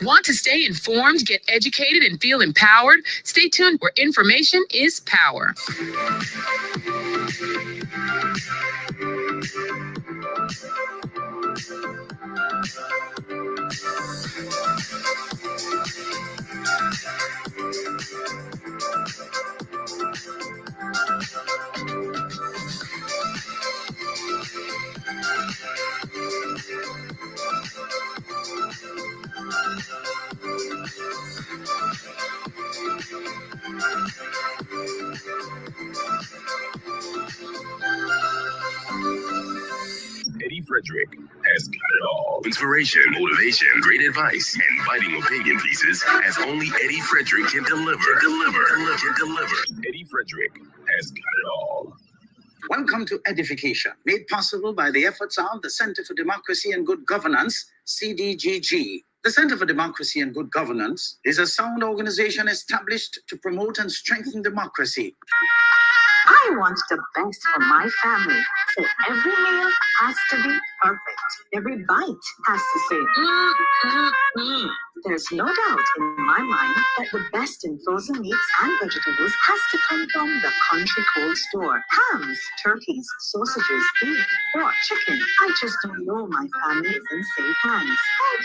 Want to stay informed, get educated, and feel empowered? Stay tuned where information is power. Eddie Frederick has got it all. Inspiration, motivation, great advice, and biting opinion pieces as only Eddie Frederick can deliver. Eddie Frederick has got it all. Welcome to Edification, made possible by the efforts of the Center for Democracy and Good Governance, CDGG. The Center for Democracy and Good Governance is a sound organization established to promote and strengthen democracy. I want the best for my family, so every meal has to be perfect. Every bite has to say, There's no doubt in my mind that the best in frozen meats and vegetables has to come from the Country Cold Store. Hams, turkeys, sausages, beef, pork, chicken. I just don't know my family is in safe hands.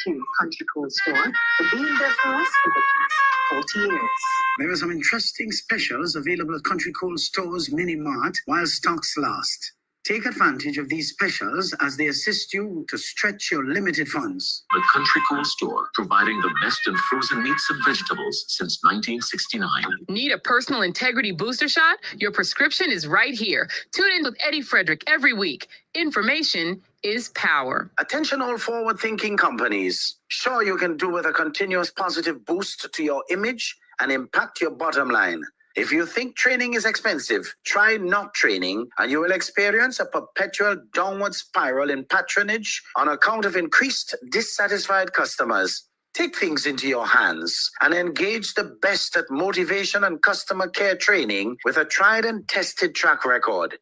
Thank you, Country Cold Store, for being there for us for the past 40 years. There are some interesting specials available at Country Cold Store's Mini Mart while stocks last. Take advantage of these specials as they assist you to stretch your limited funds. The Country Cold Store, providing the best in frozen meats and vegetables since 1969. Need a personal integrity booster shot? Your prescription is right here. Tune in with Eddie Frederick every week. Information is power. Attention all forward-thinking companies. Sure, you can do with a continuous positive boost to your image and impact your bottom line. If you think training is expensive, try not training and you will experience a perpetual downward spiral in patronage on account of increased dissatisfied customers. Take things into your hands and engage the best at motivation and customer care training with a tried and tested track record.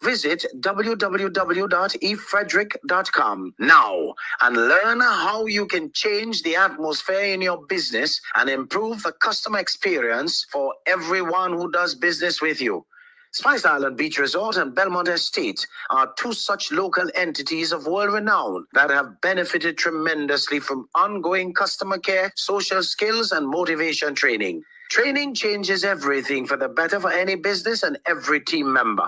Visit www.efrederick.com now and learn how you can change the atmosphere in your business and improve the customer experience for everyone who does business with you. Spice Island Beach Resort and Belmont Estate are two such local entities of world renown that have benefited tremendously from ongoing customer care, social skills, and motivation training. Training changes everything for the better for any business and every team member.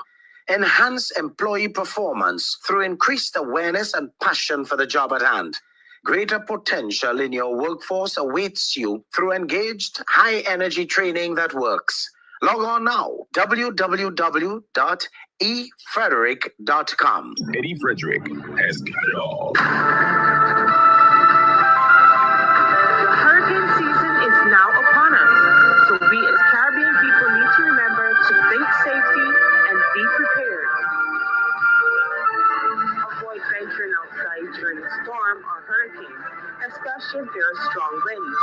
Enhance employee performance through increased awareness and passion for the job at hand. Greater potential in your workforce awaits you through engaged, high-energy training that works. Log on now, www.efrederick.com. Eddie Frederick has got it all. The hurricane season is now upon us, so we as Caribbean people need to remember to think safety and be prepared. Avoid venturing outside during a storm or hurricane, especially if there are strong winds.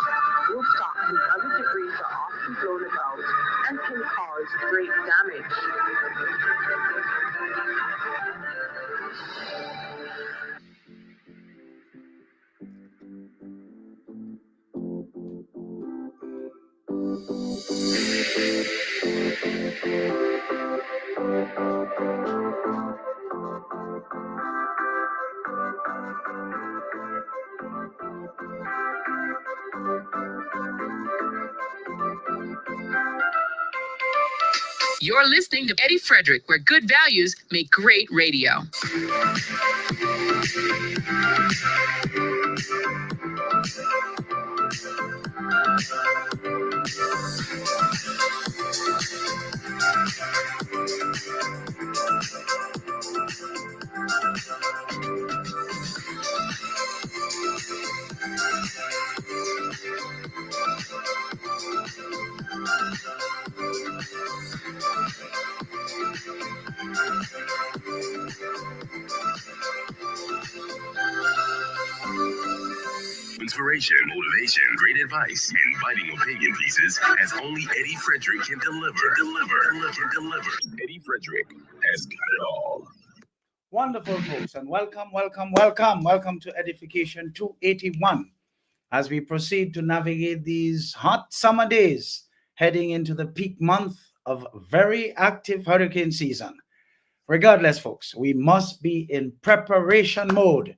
Rooftops and other debris are often blown about and can cause great damage. You're listening to Eddie Frederick, where good values make great radio. Inspiration, motivation, great advice, and biting opinion pieces as only Eddie Frederick can deliver. Eddie Frederick has got it all. Wonderful, folks, and welcome to Edification 281. as we proceed to navigate these hot summer days, heading into the peak month of very active hurricane season. Regardless, folks, we must be in preparation mode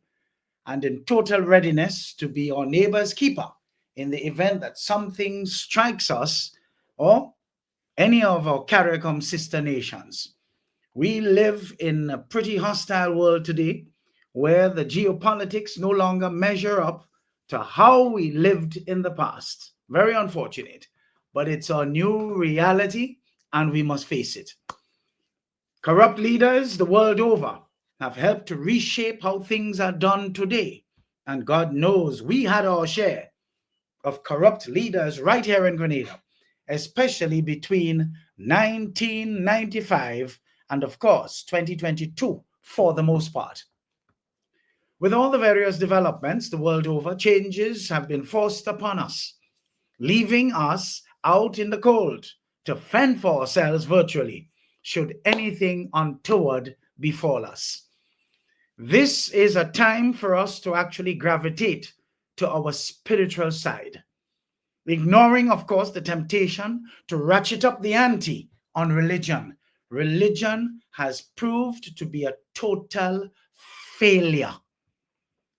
and in total readiness to be our neighbor's keeper in the event that something strikes us or any of our CARICOM sister nations. We live in a pretty hostile world today where the geopolitics no longer measure up to how we lived in the past. Very unfortunate, but it's our new reality and we must face it. Corrupt leaders the world over have helped to reshape how things are done today. And God knows we had our share of corrupt leaders right here in Grenada, especially between 1995 and, of course, 2022 for the most part. With all the various developments the world over, changes have been forced upon us, leaving us out in the cold to fend for ourselves virtually, should anything untoward befall us. This is a time for us to actually gravitate to our spiritual side, ignoring, of course, the temptation to ratchet up the ante on religion. Religion has proved to be a total failure.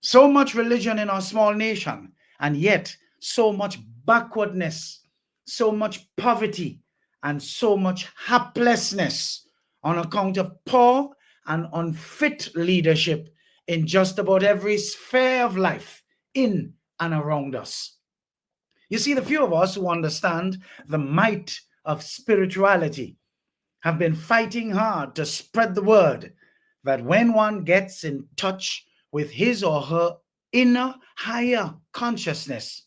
So much religion in our small nation, and yet so much backwardness, so much poverty, and so much haplessness on account of poor and unfit leadership in just about every sphere of life in and around us. You see, the few of us who understand the might of spirituality have been fighting hard to spread the word that when one gets in touch with his or her inner higher consciousness,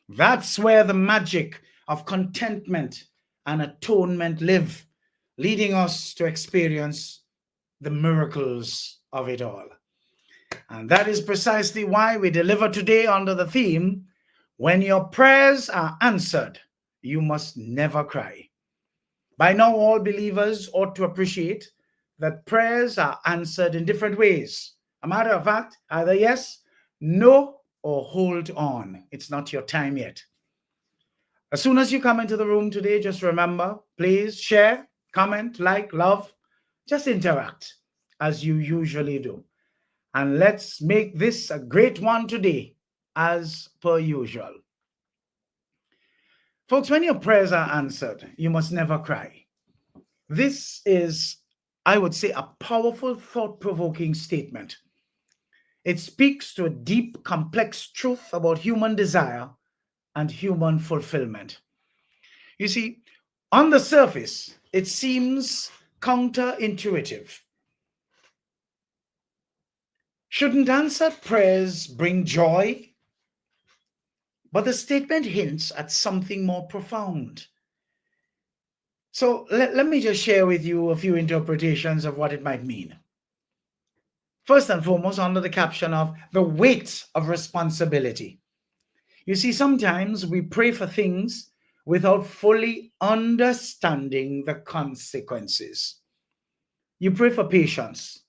that's where the magic of contentment and atonement live, leading us to experience the miracles of it all. And that is precisely why we deliver today under the theme, when your prayers are answered, you must never cry. By now, all believers ought to appreciate that prayers are answered in different ways. A matter of fact, either yes, no, or hold on. It's not your time yet. As soon as you come into the room today, just remember, please share, comment, like, love, just interact as you usually do. And let's make this a great one today, as per usual. Folks, when your prayers are answered, you must never cry. This is, I would say, a powerful, thought-provoking statement. It speaks to a deep, complex truth about human desire and human fulfillment. You see, on the surface, it seems counterintuitive. Shouldn't answered prayers bring joy? But the statement hints at something more profound. So let me just share with you a few interpretations of what it might mean. First and foremost, under the caption of the weight of responsibility. You see, sometimes we pray for things without fully understanding the consequences. You pray for patience.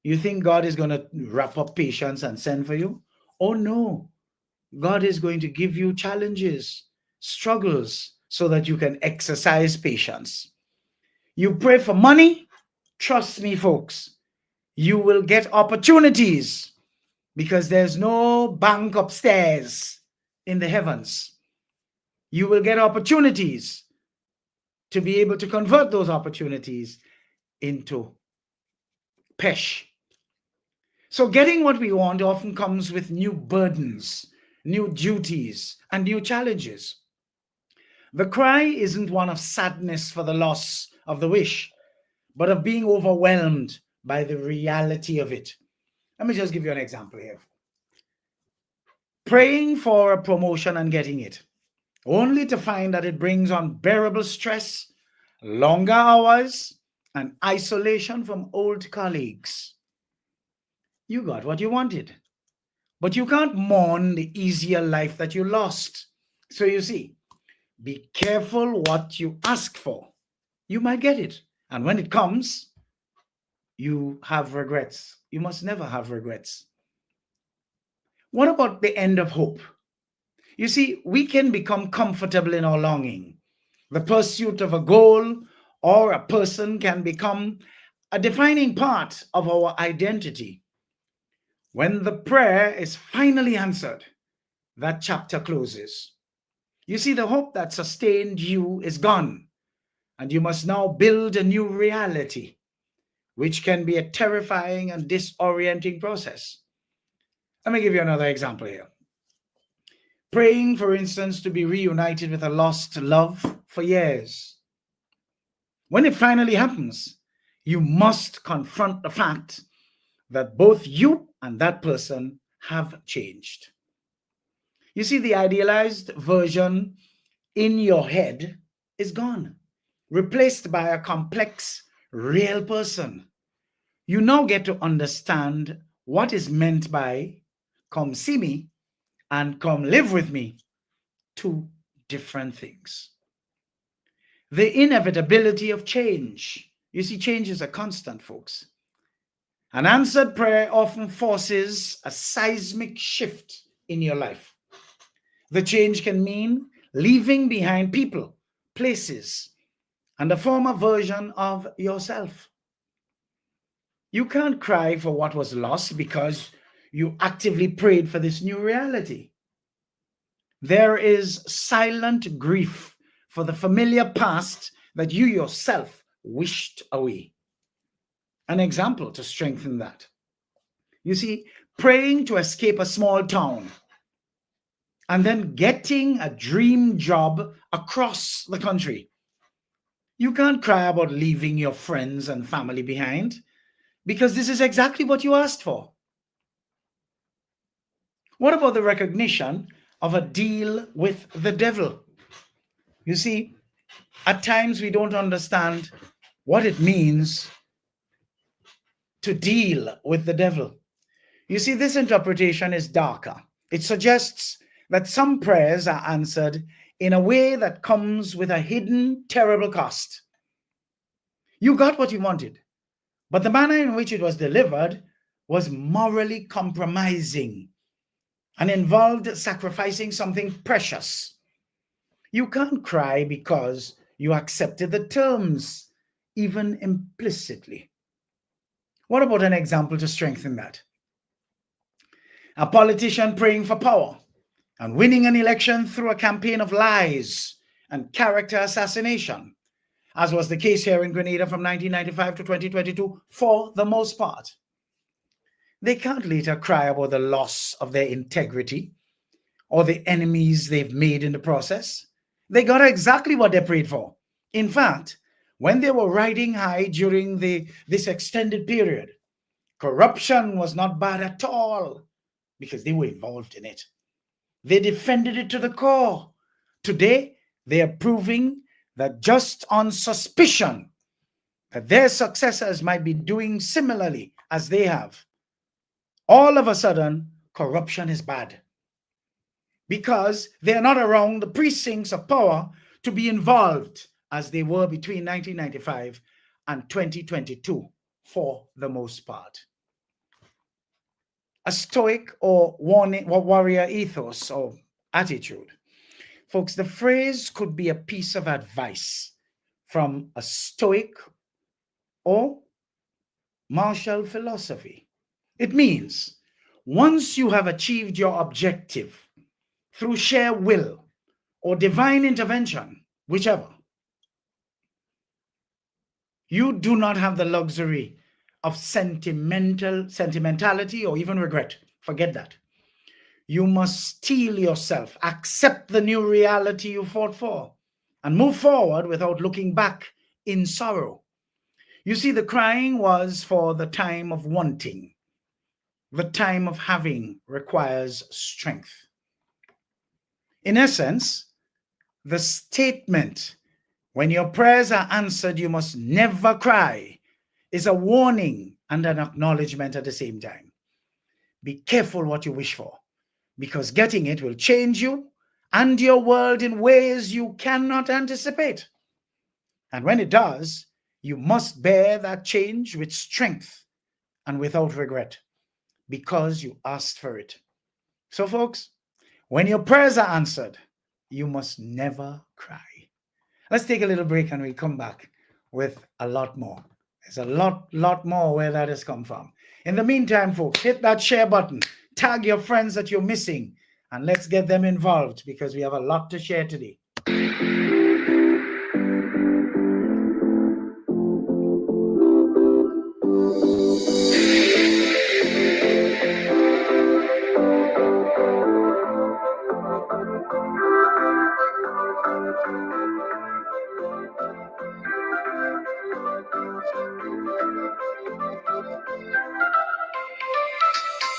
You think God is going to wrap up patience and send for you? Oh no, God is going to give you challenges, struggles, so that you can exercise patience. You pray for money? Trust me, folks, you will get opportunities because there's no bank upstairs in the heavens. You will get opportunities to be able to convert those opportunities into pesh. So getting what we want often comes with new burdens, new duties, and new challenges. The cry isn't one of sadness for the loss of the wish, but of being overwhelmed by the reality of it. Let me just give you an example here. Praying for a promotion and getting it, only to find that it brings unbearable stress, longer hours, and isolation from old colleagues. You got what you wanted, but you can't mourn the easier life that you lost. So you see, be careful what you ask for. You might get it. And when it comes, you have regrets. You must never have regrets. What about the end of hope? You see, we can become comfortable in our longing. The pursuit of a goal or a person can become a defining part of our identity. When the prayer is finally answered, that chapter closes. You see, the hope that sustained you is gone, and you must now build a new reality, which can be a terrifying and disorienting process. Let me give you another example here. Praying, for instance, to be reunited with a lost love for years. When it finally happens, you must confront the fact that both you and that person have changed. You see, the idealized version in your head is gone, replaced by a complex, real person. You now get to understand what is meant by come see me and come live with me, two different things. The inevitability of change. You see, change is a constant, folks. An answered prayer often forces a seismic shift in your life. The change can mean leaving behind people, places, and a former version of yourself. You can't cry for what was lost because you actively prayed for this new reality. There is silent grief for the familiar past that you yourself wished away. An example to strengthen that. You see, praying to escape a small town and then getting a dream job across the country. You can't cry about leaving your friends and family behind because this is exactly what you asked for. What about the recognition of a deal with the devil? You see, at times we don't understand what it means to deal with the devil. You see, this interpretation is darker. It suggests that some prayers are answered in a way that comes with a hidden, terrible cost. You got what you wanted, but the manner in which it was delivered was morally compromising and involved sacrificing something precious. You can't cry because you accepted the terms, even implicitly. What about an example to strengthen that? A politician praying for power and winning an election through a campaign of lies and character assassination, as was the case here in Grenada from 1995 to 2022 for the most part. They can't later cry about the loss of their integrity or the enemies they've made in the process. They got exactly what they prayed for. In fact, when they were riding high during this extended period, corruption was not bad at all because they were involved in it. They defended it to the core. Today, they are proving that just on suspicion that their successors might be doing similarly as they have, all of a sudden, corruption is bad because they're not around the precincts of power to be involved as they were between 1995 and 2022 for the most part. A stoic or warrior ethos or attitude. Folks, the phrase could be a piece of advice from a stoic or martial philosophy. It means once you have achieved your objective through sheer will or divine intervention, whichever, you do not have the luxury of sentimentality or even regret. Forget that. You must steel yourself, accept the new reality you fought for, and move forward without looking back in sorrow. You see, the crying was for the time of wanting. The time of having requires strength. In essence, the statement, when your prayers are answered, you must never cry, is a warning and an acknowledgement at the same time. Be careful what you wish for, because getting it will change you and your world in ways you cannot anticipate. And when it does, you must bear that change with strength and without regret, because you asked for it. So, folks, When your prayers are answered, you must never cry. Let's take a little break and we'll come back with a lot more. There's a lot more where that has come from. In the meantime, folks, hit that share button, tag your friends that you're missing, and let's get them involved because we have a lot to share today.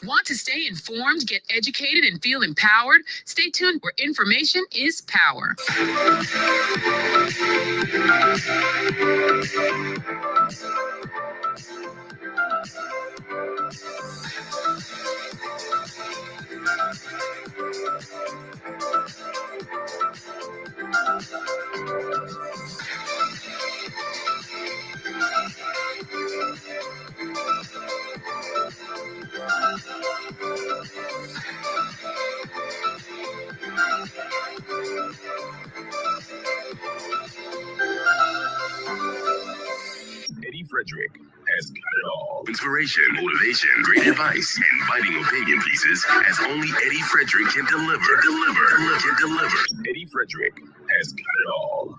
Want to stay informed, get educated, and feel empowered? Stay tuned where information is power. Eddie Frederick has got it all. Inspiration, motivation, great advice, and biting opinion pieces as only Eddie Frederick can deliver. Eddie Frederick has got it all.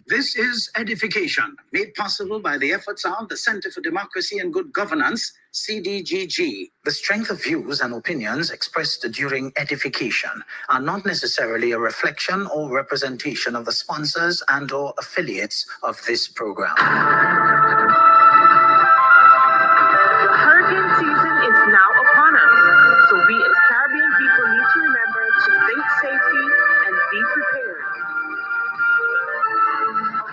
This is EDDIE-FICATION, made possible by the efforts of the Center for Democracy and Good Governance, CDGG. The strength of views and opinions expressed during edification are not necessarily a reflection or representation of the sponsors and/or affiliates of this program. The hurricane season is now upon us, so we as Caribbean people need to remember to think safety and be prepared.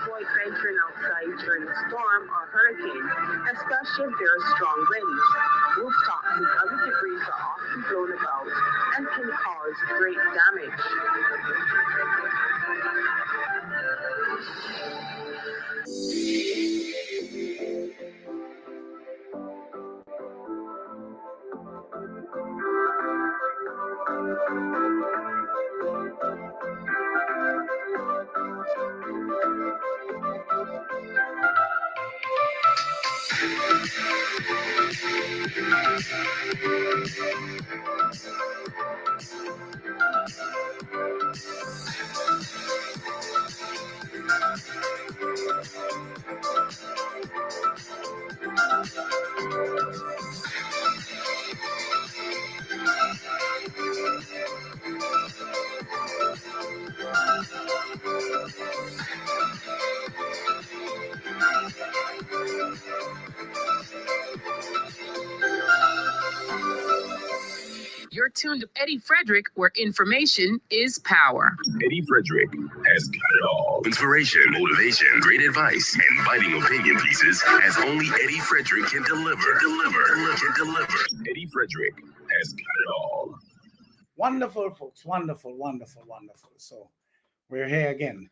Avoid venturing outside during a storm or hurricane, especially if there are strong winds. Rooftops and other debris are often blown about and can cause great damage. You're tuned to Eddie Frederick, where information is power. Eddie Frederick has got it all. Inspiration, motivation, great advice, and biting opinion pieces as only Eddie Frederick can deliver. Eddie Frederick has got it all. Wonderful, folks. Wonderful. So we're here again.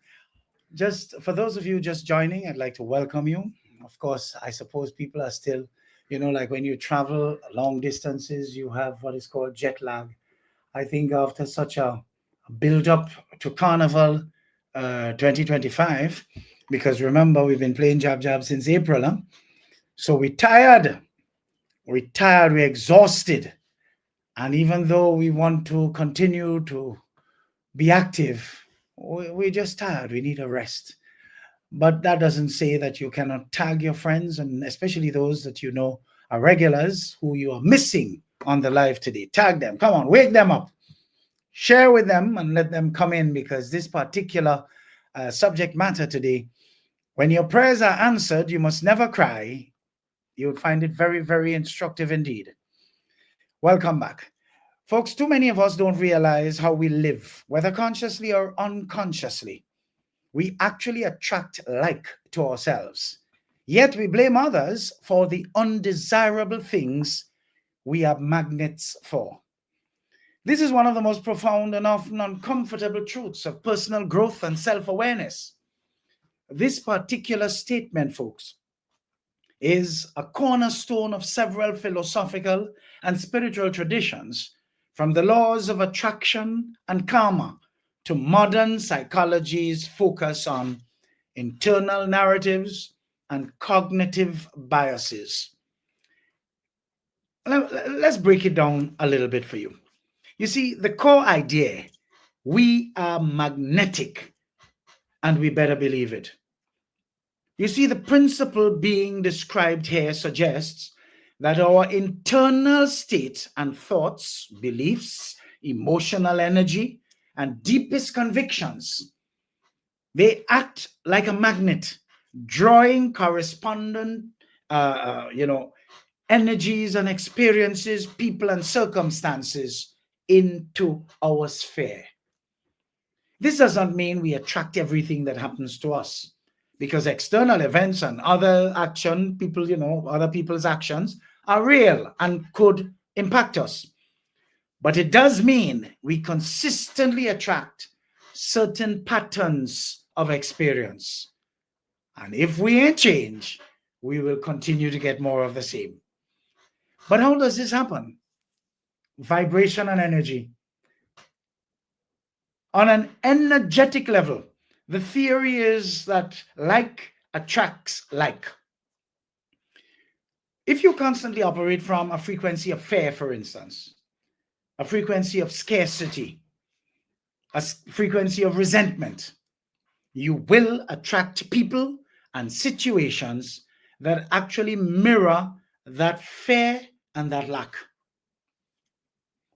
Just for those of you just joining, I'd like to welcome you. Of course, I suppose people are still, like when you travel long distances, you have what is called jet lag. I think after such a build up to Carnival 2025, because remember, we've been playing Jab since April. Huh? So we're tired, we're exhausted. And even though we want to continue to be active, we're just tired. We need a rest. But that doesn't say that you cannot tag your friends, and especially those that are regulars who you are missing on the live today. Tag them. Come on, wake them up. Share with them and let them come in, because this particular subject matter today, when your prayers are answered, you must never cry. You would find it very, very instructive indeed. Welcome back. Folks, too many of us don't realize how we live, whether consciously or unconsciously. We actually attract like to ourselves. Yet we blame others for the undesirable things we are magnets for. This is one of the most profound and often uncomfortable truths of personal growth and self-awareness. This particular statement, folks, is a cornerstone of several philosophical and spiritual traditions from the laws of attraction and karma to modern psychology's focus on internal narratives and cognitive biases. Let's break it down a little bit for you. You see, the core idea, we are magnetic, and we better believe it. You see, the principle being described here suggests that our internal state and thoughts, beliefs, emotional energy, and deepest convictions, they act like a magnet, drawing correspondent, energies and experiences, people and circumstances into our sphere. This doesn't mean we attract everything that happens to us, because external events and other action, other people's actions are real and could impact us. But it does mean we consistently attract certain patterns of experience. And if we ain't change, we will continue to get more of the same. But how does this happen? Vibration and energy. On an energetic level, the theory is that like attracts like. If you constantly operate from a frequency of fear, for instance, a frequency of scarcity, a frequency of resentment, you will attract people and situations that actually mirror that fear and that lack.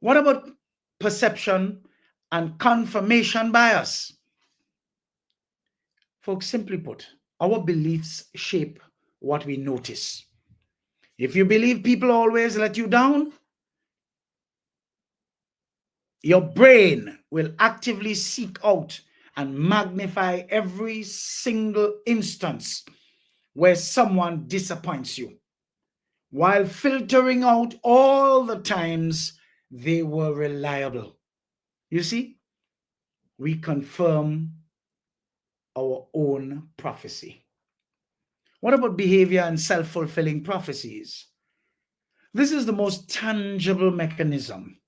What about perception and confirmation bias? Folks, simply put, our beliefs shape what we notice. If you believe people always let you down, your brain will actively seek out and magnify every single instance where someone disappoints you, while filtering out all the times they were reliable. You see, we confirm our own prophecy. What about behavior and self-fulfilling prophecies? This is the most tangible mechanism.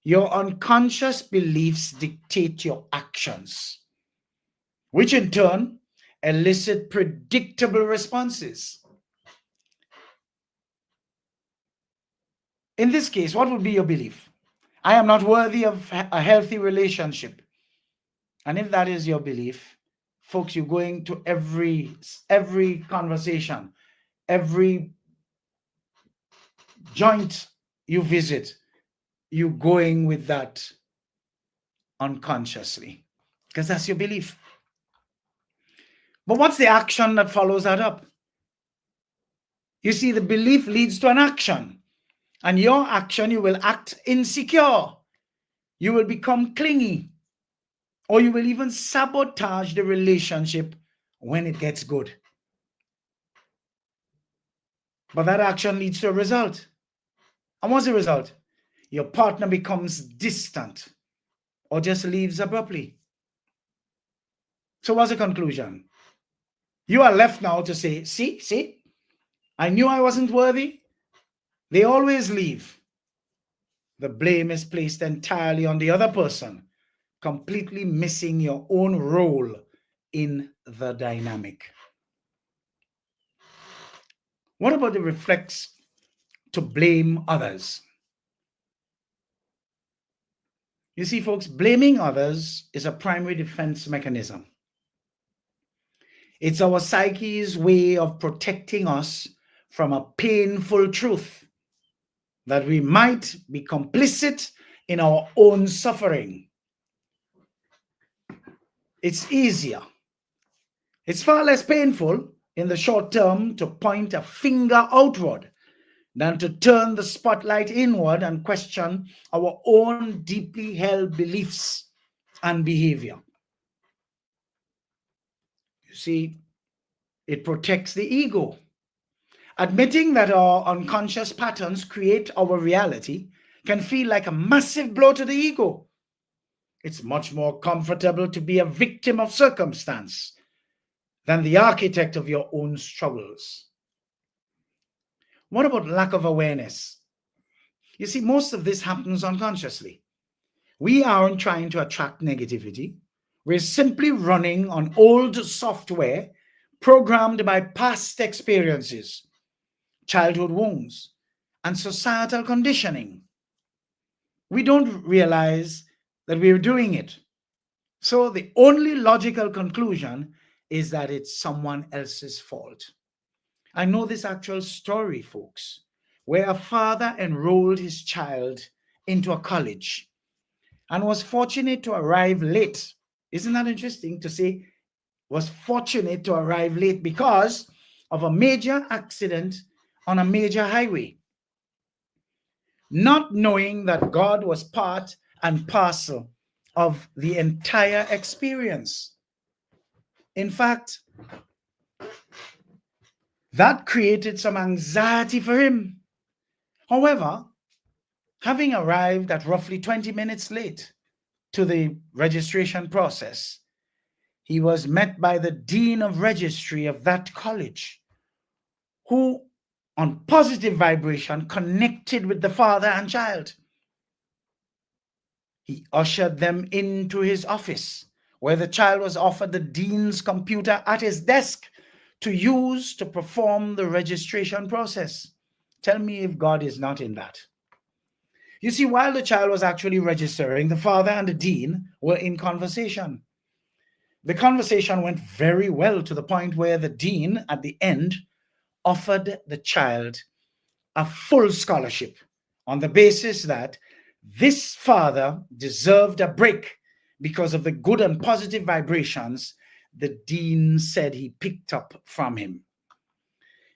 Your unconscious beliefs dictate your actions, which in turn elicit predictable responses. In this case, what would be your belief? I am not worthy of a healthy relationship. And if that is your belief, folks, you're going to every conversation, every joint you visit, you're going with that unconsciously, because that's your belief. But what's the action that follows that up? You see, the belief leads to an action, and your action, you will act insecure, you will become clingy, or you will even sabotage the relationship when it gets good. But that action leads to a result. And what's the result? Your partner becomes distant or just leaves abruptly. So what's the conclusion? You are left now to say, see, I knew I wasn't worthy. They always leave. The blame is placed entirely on the other person, completely missing your own role in the dynamic. What about the reflex to blame others? You see, folks, blaming others is a primary defense mechanism. It's our psyche's way of protecting us from a painful truth that we might be complicit in our own suffering. It's easier. It's far less painful in the short term to point a finger outward than to turn the spotlight inward and question our own deeply held beliefs and behavior. You see, it protects the ego. Admitting that our unconscious patterns create our reality can feel like a massive blow to the ego. It's much more comfortable to be a victim of circumstance than the architect of your own struggles. What about lack of awareness? You see, most of this happens unconsciously. We aren't trying to attract negativity. We're simply running on old software programmed by past experiences, childhood wounds, and societal conditioning. We don't realize that we're doing it. So the only logical conclusion is that it's someone else's fault. I know this actual story, folks, where a father enrolled his child into a college and was fortunate to arrive late. Isn't that interesting to say? Was fortunate to arrive late because of a major accident on a major highway, not knowing that God was part and parcel of the entire experience. In fact, that created some anxiety for him. However, having arrived at roughly 20 minutes late to the registration process, he was met by the dean of registry of that college, who, on positive vibration, connected with the father and child. He ushered them into his office, where the child was offered the dean's computer at his desk to use to perform the registration process. Tell me if God is not in that. You see, while the child was actually registering, the father and the dean were in conversation. The conversation went very well, to the point where the dean at the end offered the child a full scholarship on the basis that this father deserved a break because of the good and positive vibrations the dean said he picked up from him.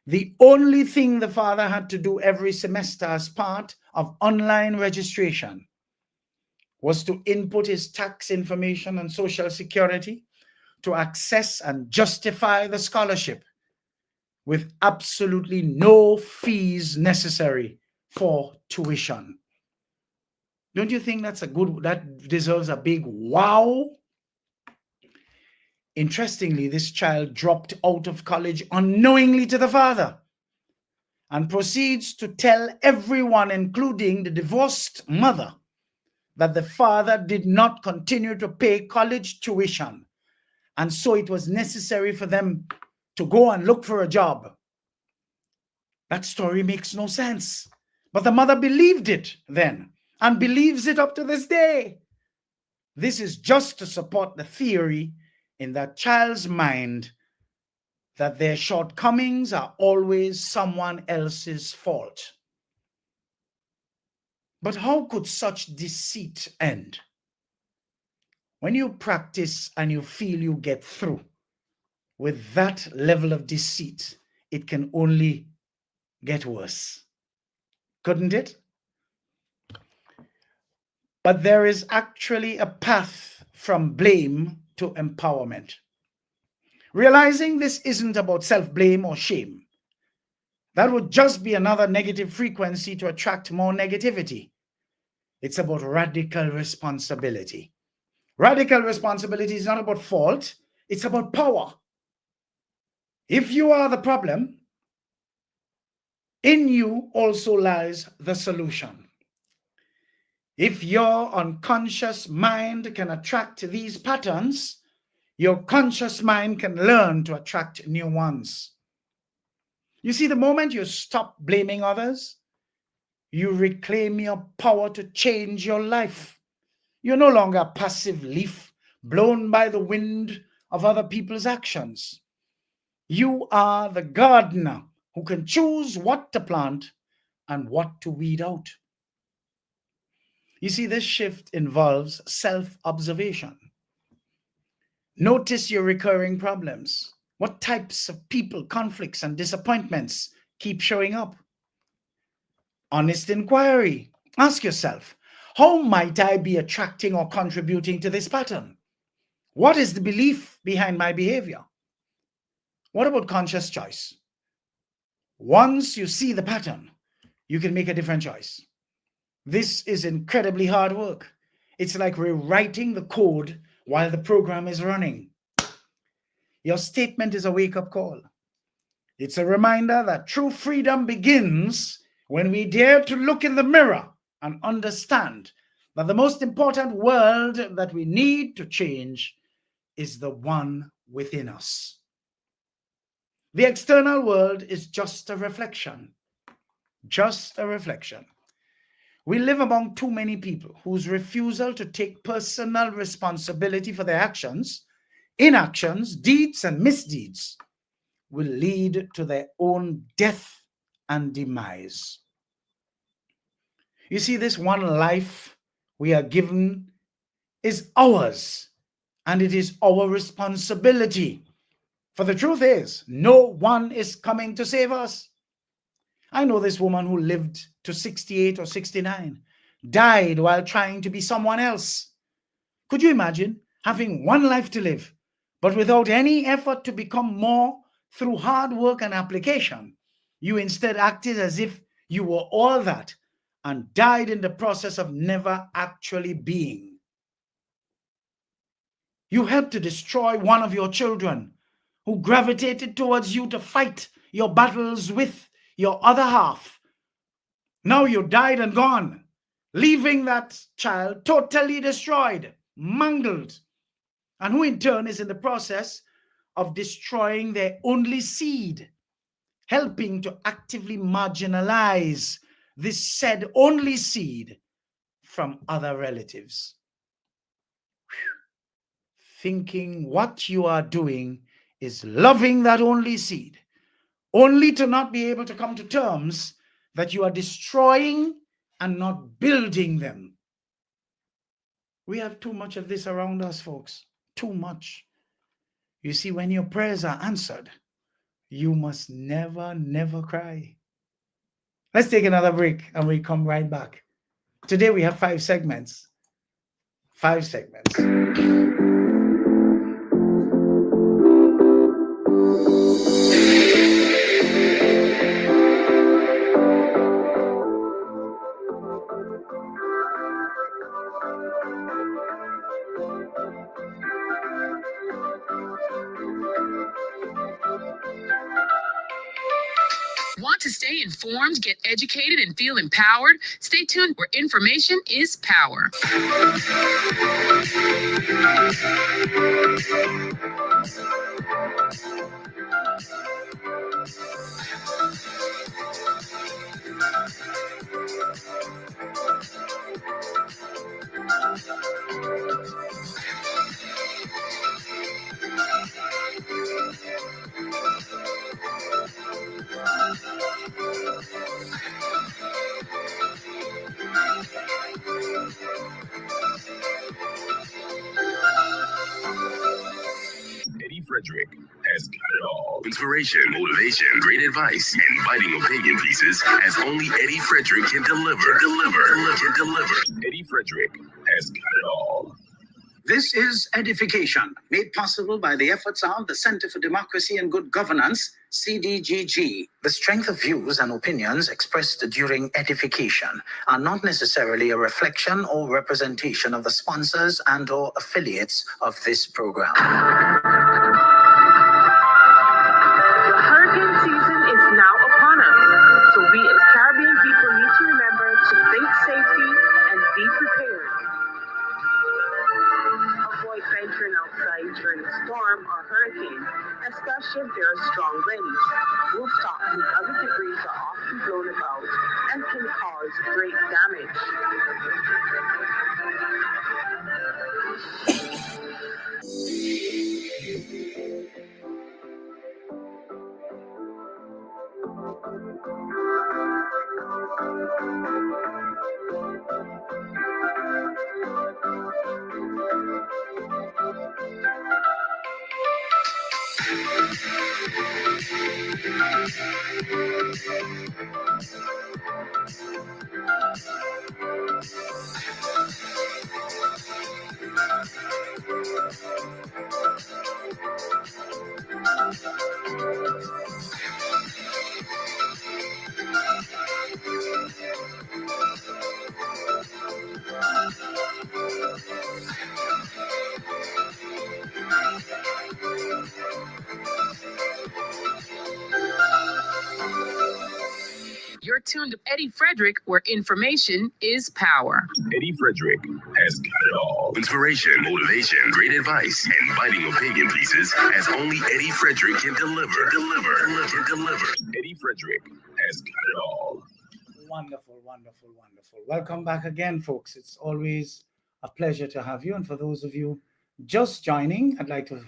The only thing the father had to do every semester as part of online registration was to input his tax information and social security to access and justify the scholarship, with absolutely no fees necessary for tuition. Don't you think that deserves a big wow? Interestingly, this child dropped out of college unknowingly to the father and proceeds to tell everyone, including the divorced mother, that the father did not continue to pay college tuition, and so it was necessary for them to go and look for a job. That story makes no sense. But the mother believed it then and believes it up to this day. This is just to support the theory in that child's mind that their shortcomings are always someone else's fault. But how could such deceit end? When you practice and you feel you get through with that level of deceit, it can only get worse. Couldn't it? But there is actually a path from blame to empowerment. Realizing this isn't about self-blame or shame. That would just be another negative frequency to attract more negativity. It's about radical responsibility. Radical responsibility is not about fault, it's about power. If you are the problem, in you also lies the solution. If your unconscious mind can attract these patterns, your conscious mind can learn to attract new ones. You see, the moment you stop blaming others, you reclaim your power to change your life. You're no longer a passive leaf blown by the wind of other people's actions. You are the gardener who can choose what to plant and what to weed out. You see, this shift involves self-observation. Notice your recurring problems. What types of people, conflicts, and disappointments keep showing up? Honest inquiry. Ask yourself, how might I be attracting or contributing to this pattern? What is the belief behind my behavior? What about conscious choice? Once you see the pattern, you can make a different choice. This is incredibly hard work. It's like rewriting the code while the program is running. Your statement is a wake-up call. It's a reminder that true freedom begins when we dare to look in the mirror and understand that the most important world that we need to change is the one within us. The external world is just a reflection. Just a reflection. We live among too many people whose refusal to take personal responsibility for their actions, inactions, deeds, and misdeeds will lead to their own death and demise. You see, this one life we are given is ours, and it is our responsibility. For the truth is, no one is coming to save us. I know this woman who lived to 68 or 69, died while trying to be someone else. Could you imagine having one life to live, but without any effort to become more through hard work and application? You instead acted as if you were all that and died in the process of never actually being. You helped to destroy one of your children who gravitated towards you to fight your battles with your other half. Now you died and gone, leaving that child totally destroyed, mangled, and who in turn is in the process of destroying their only seed, helping to actively marginalize this said only seed from other relatives. Thinking what you are doing is loving that only seed, only to not be able to come to terms that you are destroying and not building them. We have too much of this around us, folks. Too much. You see, when your prayers are answered, you must never, never cry. Let's take another break and we come right back. Today we have 5 segments. 5 segments. Want to stay informed, get educated, and feel empowered? Stay tuned where information is power. Eddie Frederick has got it all. Inspiration, motivation, great advice, and biting opinion pieces as only Eddie Frederick can deliver. Eddie Frederick has got it all. This is Edification, made possible by the efforts of the Center for Democracy and Good Governance, CDGG. The strength of views and opinions expressed during edification are not necessarily a reflection or representation of the sponsors and/or affiliates of this program. The hurricane season is now upon us, so we as Caribbean people need to remember to think safety and be prepared. Avoid venturing outside during a storm or hurricane, especially if there are strong winds. Rooftops and other debris are often blown about and can cause great damage. Your You're tuned to Eddie Frederick, where information is power. Eddie Frederick has got it all. Inspiration, motivation, great advice, and biting opinion pieces as only Eddie Frederick can deliver. Eddie Frederick has got it all. Wonderful, wonderful, wonderful. Welcome back again, folks. It's always a pleasure to have you. And for those of you just joining, I'd like to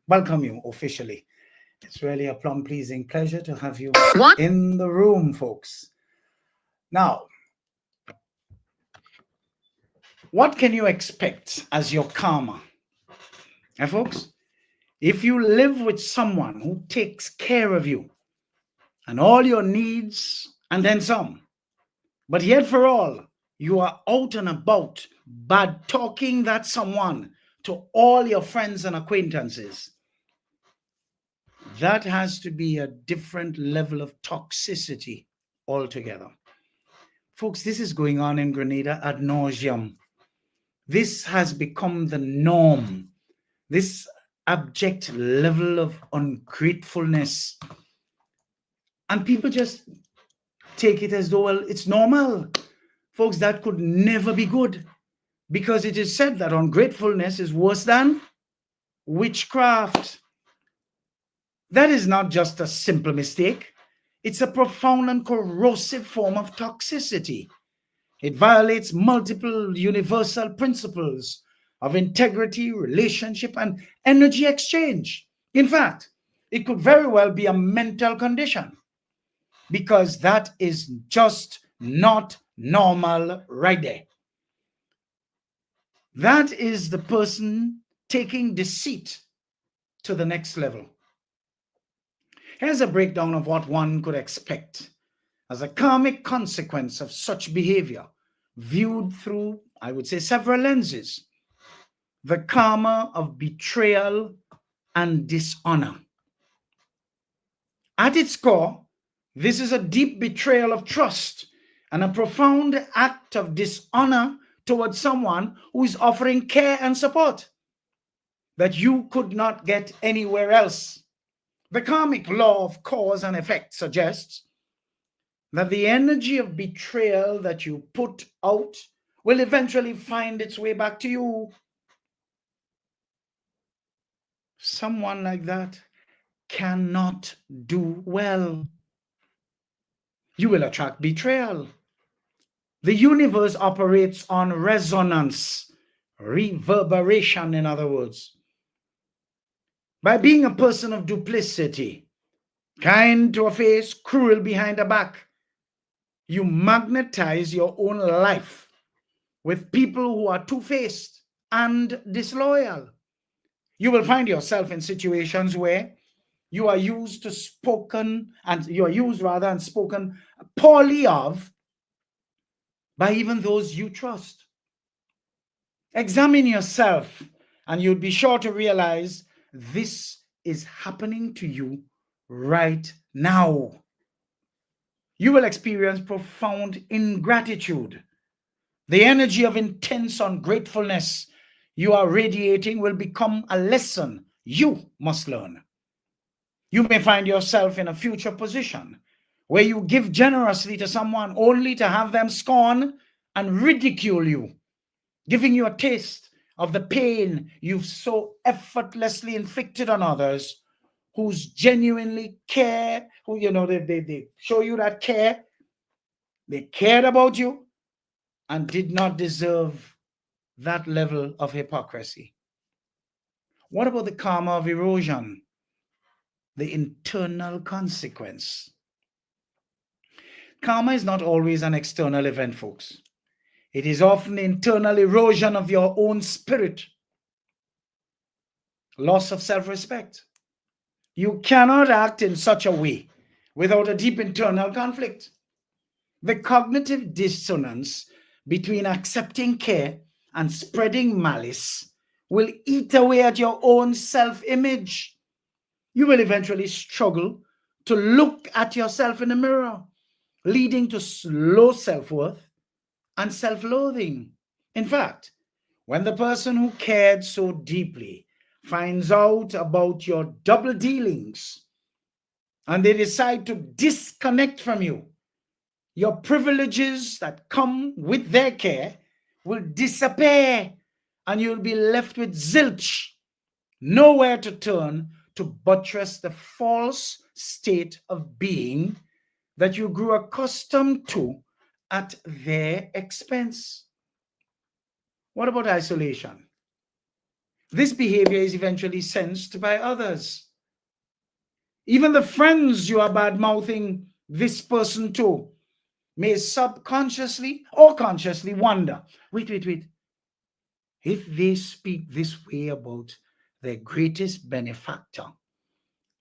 welcome you officially. It's really a plum-pleasing pleasure to have you in the room, folks. Now, what can you expect as your karma? Folks, if you live with someone who takes care of you and all your needs and then some, but yet for all, you are out and about bad talking that someone to all your friends and acquaintances, that has to be a different level of toxicity altogether. Folks, this is going on in Grenada ad nauseum. This has become the norm. This abject level of ungratefulness. And people just take it as though, well, it's normal. Folks, that could never be good, because it is said that ungratefulness is worse than witchcraft. That is not just a simple mistake. It's a profound and corrosive form of toxicity. It violates multiple universal principles of integrity, relationship, and energy exchange. In fact, it could very well be a mental condition, because that is just not normal right there. That is the person taking deceit to the next level. Here's a breakdown of what one could expect as a karmic consequence of such behavior, viewed through, I would say, several lenses. The karma of betrayal and dishonor. At its core, this is a deep betrayal of trust and a profound act of dishonor towards someone who is offering care and support that you could not get anywhere else. The karmic law of cause and effect suggests that the energy of betrayal that you put out will eventually find its way back to you. Someone like that cannot do well. You will attract betrayal. The universe operates on resonance, reverberation, in other words. By being a person of duplicity, kind to a face, cruel behind a back, you magnetize your own life with people who are two-faced and disloyal. You will find yourself in situations where you are used and spoken poorly of by even those you trust. Examine yourself, and you'd be sure to realize this is happening to you right now. You will experience profound ingratitude. The energy of intense ungratefulness you are radiating will become a lesson you must learn. You may find yourself in a future position where you give generously to someone only to have them scorn and ridicule you, giving you a taste of the pain you've so effortlessly inflicted on others who's genuinely care, who, they show you that care, they cared about you and did not deserve that level of hypocrisy. What about the karma of erosion? The internal consequence. Karma is not always an external event, folks. It is often the internal erosion of your own spirit. Loss of self-respect. You cannot act in such a way without a deep internal conflict. The cognitive dissonance between accepting care and spreading malice will eat away at your own self-image. You will eventually struggle to look at yourself in the mirror, leading to low self-worth and self-loathing. In fact, when the person who cared so deeply finds out about your double dealings and they decide to disconnect from you, Your privileges that come with their care will disappear, and you'll be left with zilch, nowhere to turn to buttress the false state of being that you grew accustomed to at their expense. What about isolation? This behavior is eventually sensed by others. Even the friends you are bad-mouthing this person to may subconsciously or consciously wonder, wait. If they speak this way about their greatest benefactor,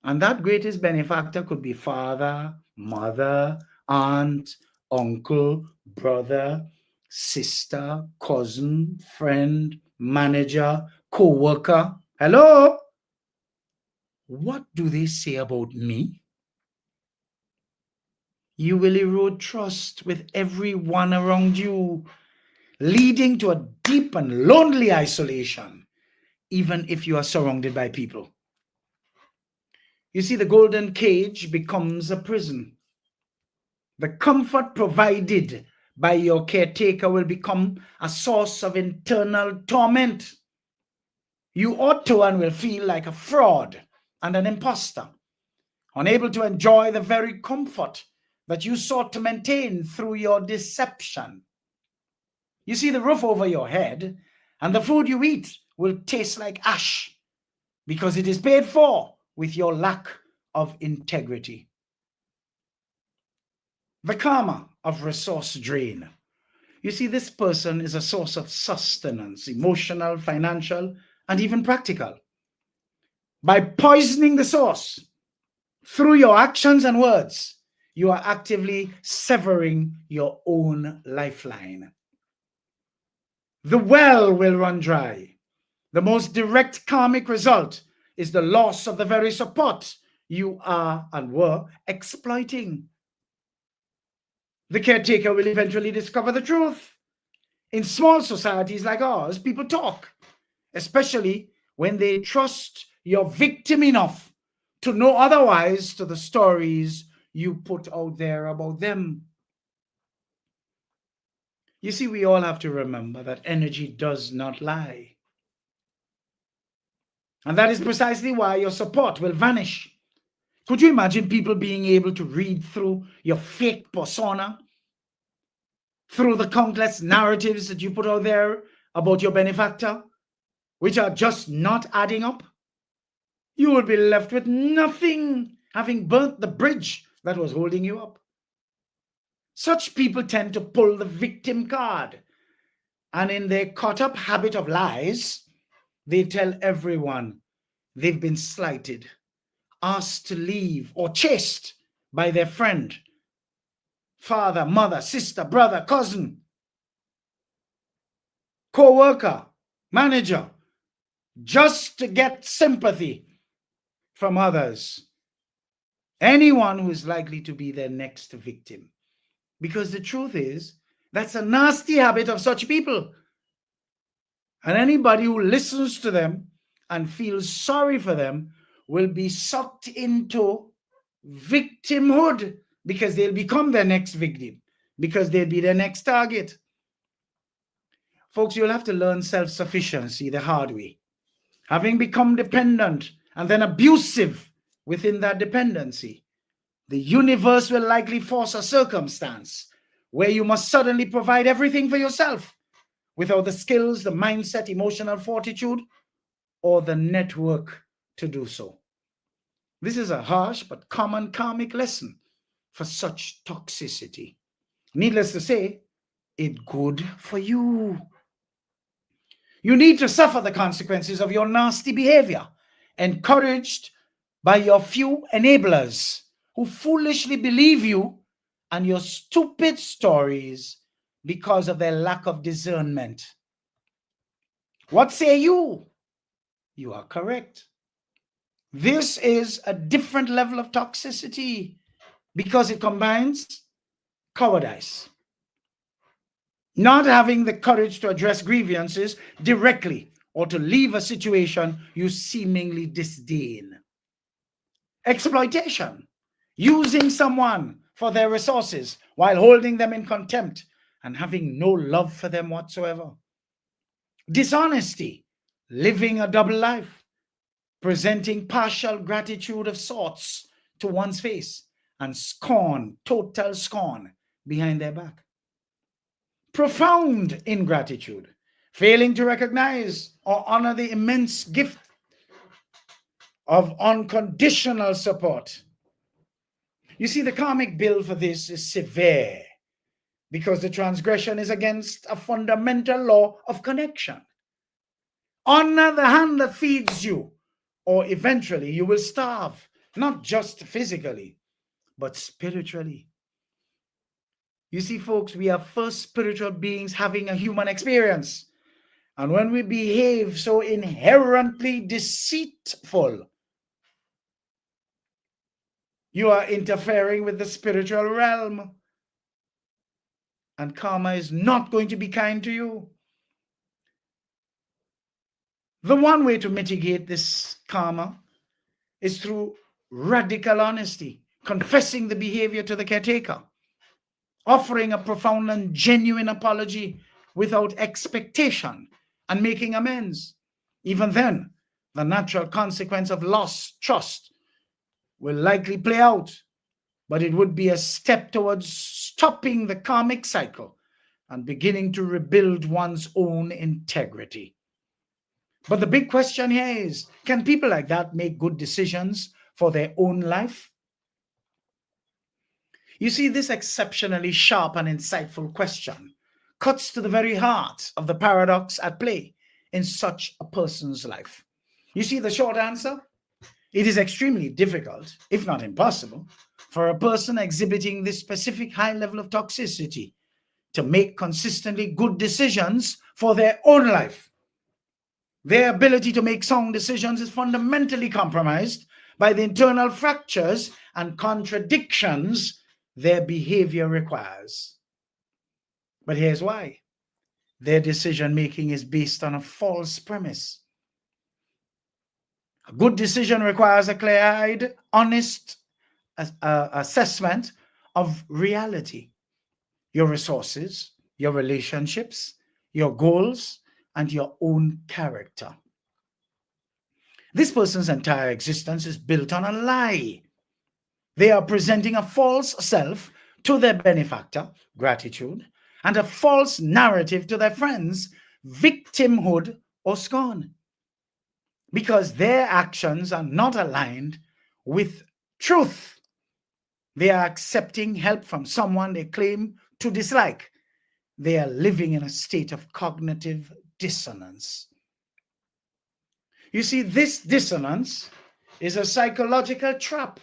and that greatest benefactor could be father, mother, aunt, uncle, brother, sister, cousin, friend, manager, co-worker. Hello? What do they say about me? You will erode trust with everyone around you, leading to a deep and lonely isolation, even if you are surrounded by people. You see, the golden cage becomes a prison. The comfort provided by your caretaker will become a source of internal torment. You ought to and will feel like a fraud and an imposter, unable to enjoy the very comfort that you sought to maintain through your deception. You see, the roof over your head and the food you eat will taste like ash because it is paid for with your lack of integrity. The karma of resource drain. You see, this person is a source of sustenance, emotional, financial, and even practical. By poisoning the source through your actions and words, you are actively severing your own lifeline. The well will run dry. The most direct karmic result is the loss of the very support you are and were exploiting. The caretaker will eventually discover the truth. In small societies like ours, people talk, especially when they trust your victim enough to know otherwise to the stories you put out there about them. You see, we all have to remember that energy does not lie. And that is precisely why your support will vanish. Could you imagine people being able to read through your fake persona, through the countless narratives that you put out there about your benefactor, which are just not adding up? You would be left with nothing, having burnt the bridge that was holding you up. Such people tend to pull the victim card, and in their caught-up habit of lies, they tell everyone they've been slighted, asked to leave, or chased by their friend, father, mother, sister, brother, cousin, co-worker, manager, just to get sympathy from others. Anyone who is likely to be their next victim. Because the truth is, that's a nasty habit of such people. And anybody who listens to them and feels sorry for them will be sucked into victimhood because they'll become their next victim, because they'll be their next target. Folks, you'll have to learn self-sufficiency the hard way. Having become dependent and then abusive within that dependency, the universe will likely force a circumstance where you must suddenly provide everything for yourself without the skills, the mindset, emotional fortitude, or the network to do so. This is a harsh but common karmic lesson for such toxicity. Needless to say, it's good for you. You need to suffer the consequences of your nasty behavior, encouraged by your few enablers who foolishly believe you and your stupid stories because of their lack of discernment. What say you? You are correct. This is a different level of toxicity because it combines cowardice, not having the courage to address grievances directly or to leave a situation you seemingly disdain, exploitation, using someone for their resources while holding them in contempt and having no love for them whatsoever. Dishonesty, living a double life, presenting partial gratitude of sorts to one's face and scorn, total scorn, behind their back. Profound ingratitude, failing to recognize or honor the immense gift of unconditional support. You see, the karmic bill for this is severe because the transgression is against a fundamental law of connection. Honor the hand that feeds you, or eventually you will starve, not just physically, but spiritually. You see, folks, we are first spiritual beings having a human experience. And when we behave so inherently deceitful, you are interfering with the spiritual realm. And karma is not going to be kind to you. The one way to mitigate this karma is through radical honesty, confessing the behavior to the caretaker, offering a profound and genuine apology without expectation, and making amends. Even then, the natural consequence of lost trust will likely play out, but it would be a step towards stopping the karmic cycle and beginning to rebuild one's own integrity. But the big question here is, can people like that make good decisions for their own life? You see, this exceptionally sharp and insightful question cuts to the very heart of the paradox at play in such a person's life. You see, the short answer? It is extremely difficult, if not impossible, for a person exhibiting this specific high level of toxicity to make consistently good decisions for their own life. Their ability to make sound decisions is fundamentally compromised by the internal fractures and contradictions their behavior requires. But here's why. Their decision-making is based on a false premise. A good decision requires a clear-eyed, honest assessment of reality, your resources, your relationships, your goals, and your own character. This person's entire existence is built on a lie. They are presenting a false self to their benefactor, gratitude, and a false narrative to their friends, victimhood or scorn. Because their actions are not aligned with truth. They are accepting help from someone they claim to dislike. They are living in a state of cognitive dissonance. You see, this dissonance is a psychological trap.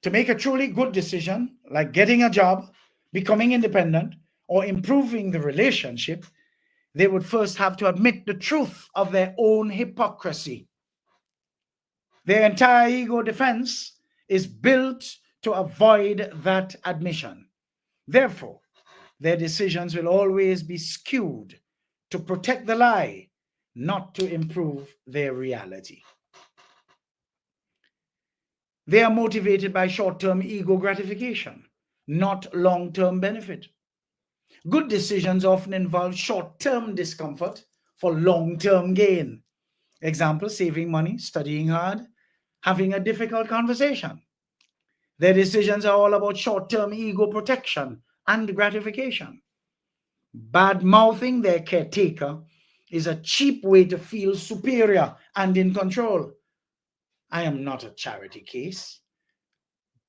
To make a truly good decision, like getting a job, becoming independent, or improving the relationship, they would first have to admit the truth of their own hypocrisy. Their entire ego defense is built to avoid that admission. Therefore, their decisions will always be skewed to protect the lie, not to improve their reality. They are motivated by short-term ego gratification, not long-term benefit. Good decisions often involve short-term discomfort for long-term gain. Example, saving money, studying hard, having a difficult conversation. Their decisions are all about short-term ego protection and gratification. Bad-mouthing their caretaker is a cheap way to feel superior and in control. I am not a charity case.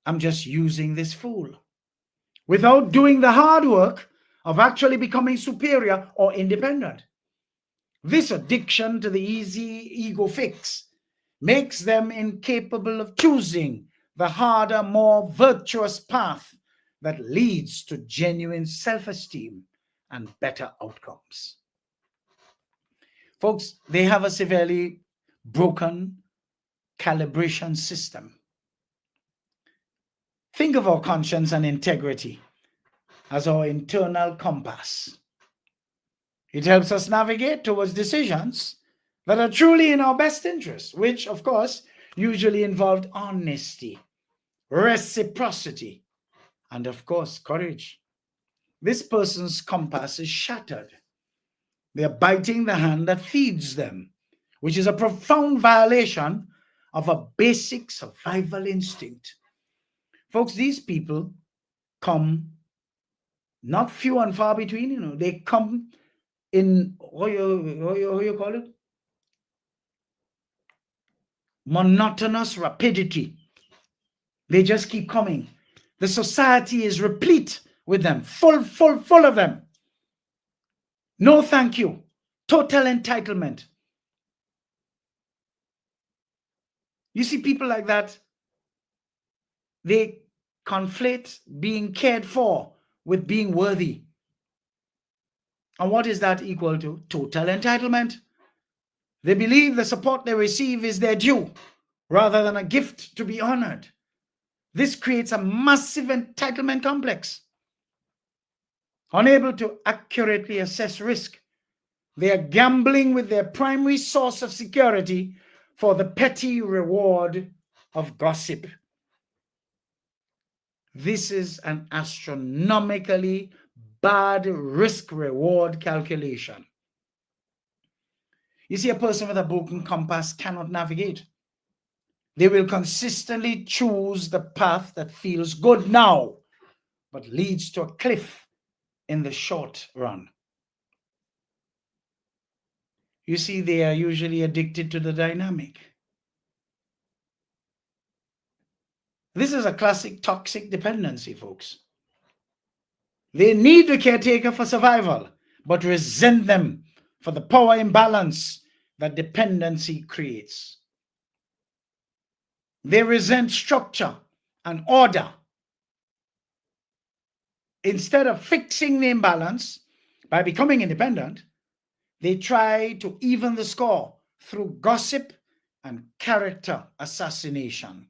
I'm just using this fool without doing the hard work of actually becoming superior or independent. This addiction to the easy ego fix makes them incapable of choosing the harder, more virtuous path that leads to genuine self-esteem and better outcomes. Folks, they have a severely broken calibration system. Think of our conscience and integrity as our internal compass. It helps us navigate towards decisions that are truly in our best interest, which, of course, usually involved honesty, reciprocity, and of course, courage. This person's compass is shattered. They are biting the hand that feeds them, which is a profound violation of a basic survival instinct. Folks, these people come not few and far between, they come in, what you call it? Monotonous rapidity. They just keep coming. The society is replete with them, full of them. No thank you. Total entitlement. You see people like that, they conflate being cared for with being worthy. And what is that equal to? Total entitlement. They believe the support they receive is their due rather than a gift to be honored. This creates a massive entitlement complex. Unable to accurately assess risk, they are gambling with their primary source of security for the petty reward of gossip. This is an astronomically bad risk-reward calculation. You see, a person with a broken compass cannot navigate. They will consistently choose the path that feels good now, but leads to a cliff in the short run. You see, they are usually addicted to the dynamic. This is a classic toxic dependency, folks. They need the caretaker for survival, but resent them for the power imbalance that dependency creates. They resent structure and order. Instead of fixing the imbalance by becoming independent, they try to even the score through gossip and character assassination.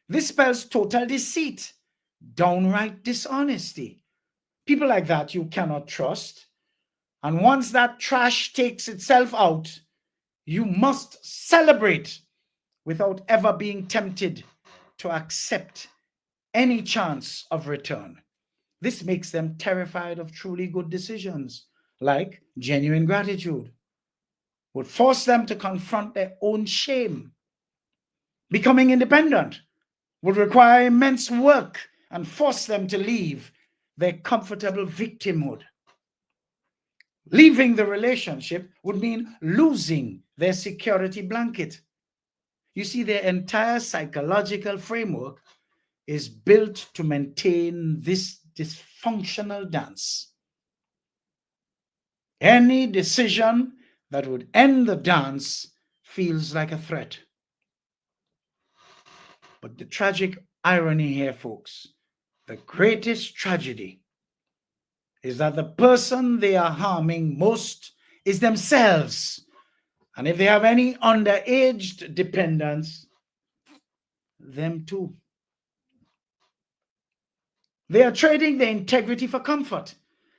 This spells total deceit, downright dishonesty. People like that you cannot trust. And once that trash takes itself out, you must celebrate without ever being tempted to accept any chance of return. This makes them terrified of truly good decisions, like genuine gratitude, would force them to confront their own shame. Becoming independent would require immense work and force them to leave their comfortable victimhood. Leaving the relationship would mean losing their security blanket. You see, their entire psychological framework is built to maintain this dysfunctional dance. Any decision that would end the dance feels like a threat. But the tragic irony here, folks, the greatest tragedy is that the person they are harming most is themselves. And if they have any underaged dependents, them too. They are trading their integrity for comfort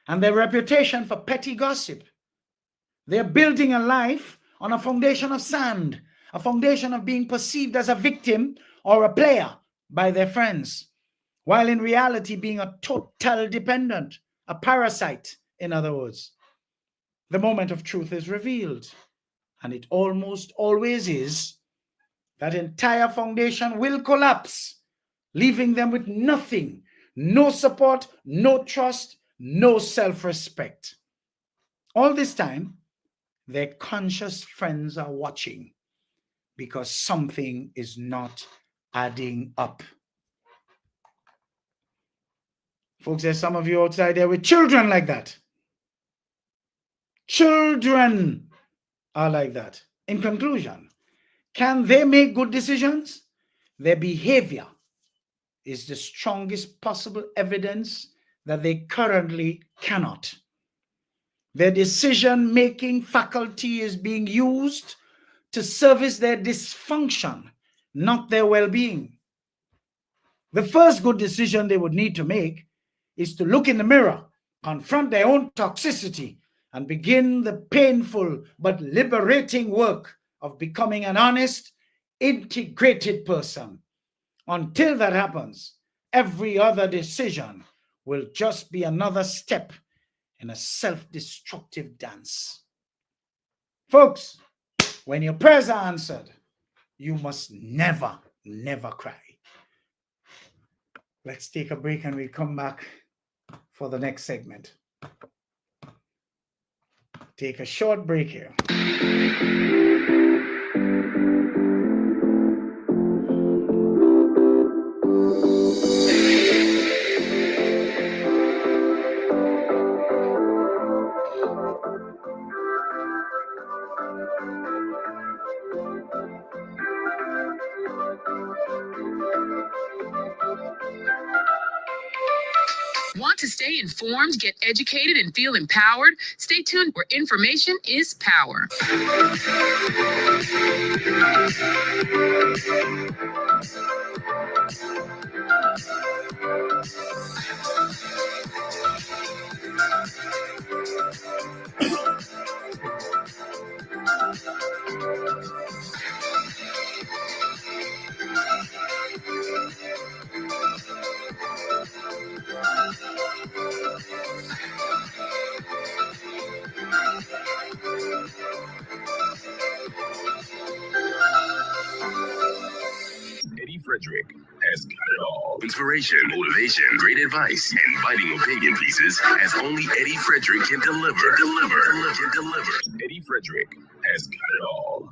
and their reputation for petty gossip. They are building a life on a foundation of sand, a foundation of being perceived as a victim or a player by their friends, while in reality being a total dependent, a parasite, in other words. The moment of truth is revealed, and it almost always is. That entire foundation will collapse, leaving them with nothing, no support, no trust, no self-respect. All this time, their conscious friends are watching because something is not adding up. Folks, there's some of you outside there with children like that. Children are like that. In conclusion, can they make good decisions? Their behavior is the strongest possible evidence that they currently cannot. Their decision-making faculty is being used to service their dysfunction, not their well-being. The first good decision they would need to make is to look in the mirror, confront their own toxicity, and begin the painful but liberating work of becoming an honest, integrated person. Until that happens, Every other decision will just be another step in a self-destructive dance. Folks, when your prayers are answered, you must never, never cry. Let's take a break and we'll come back for the next segment. Take a short break here. Want to stay informed, get educated, and feel empowered? Stay tuned where information is power. Eddie Frederick has got it all. Inspiration, motivation, great advice, and biting opinion pieces as only Eddie Frederick can deliver. Eddie Frederick has got it all.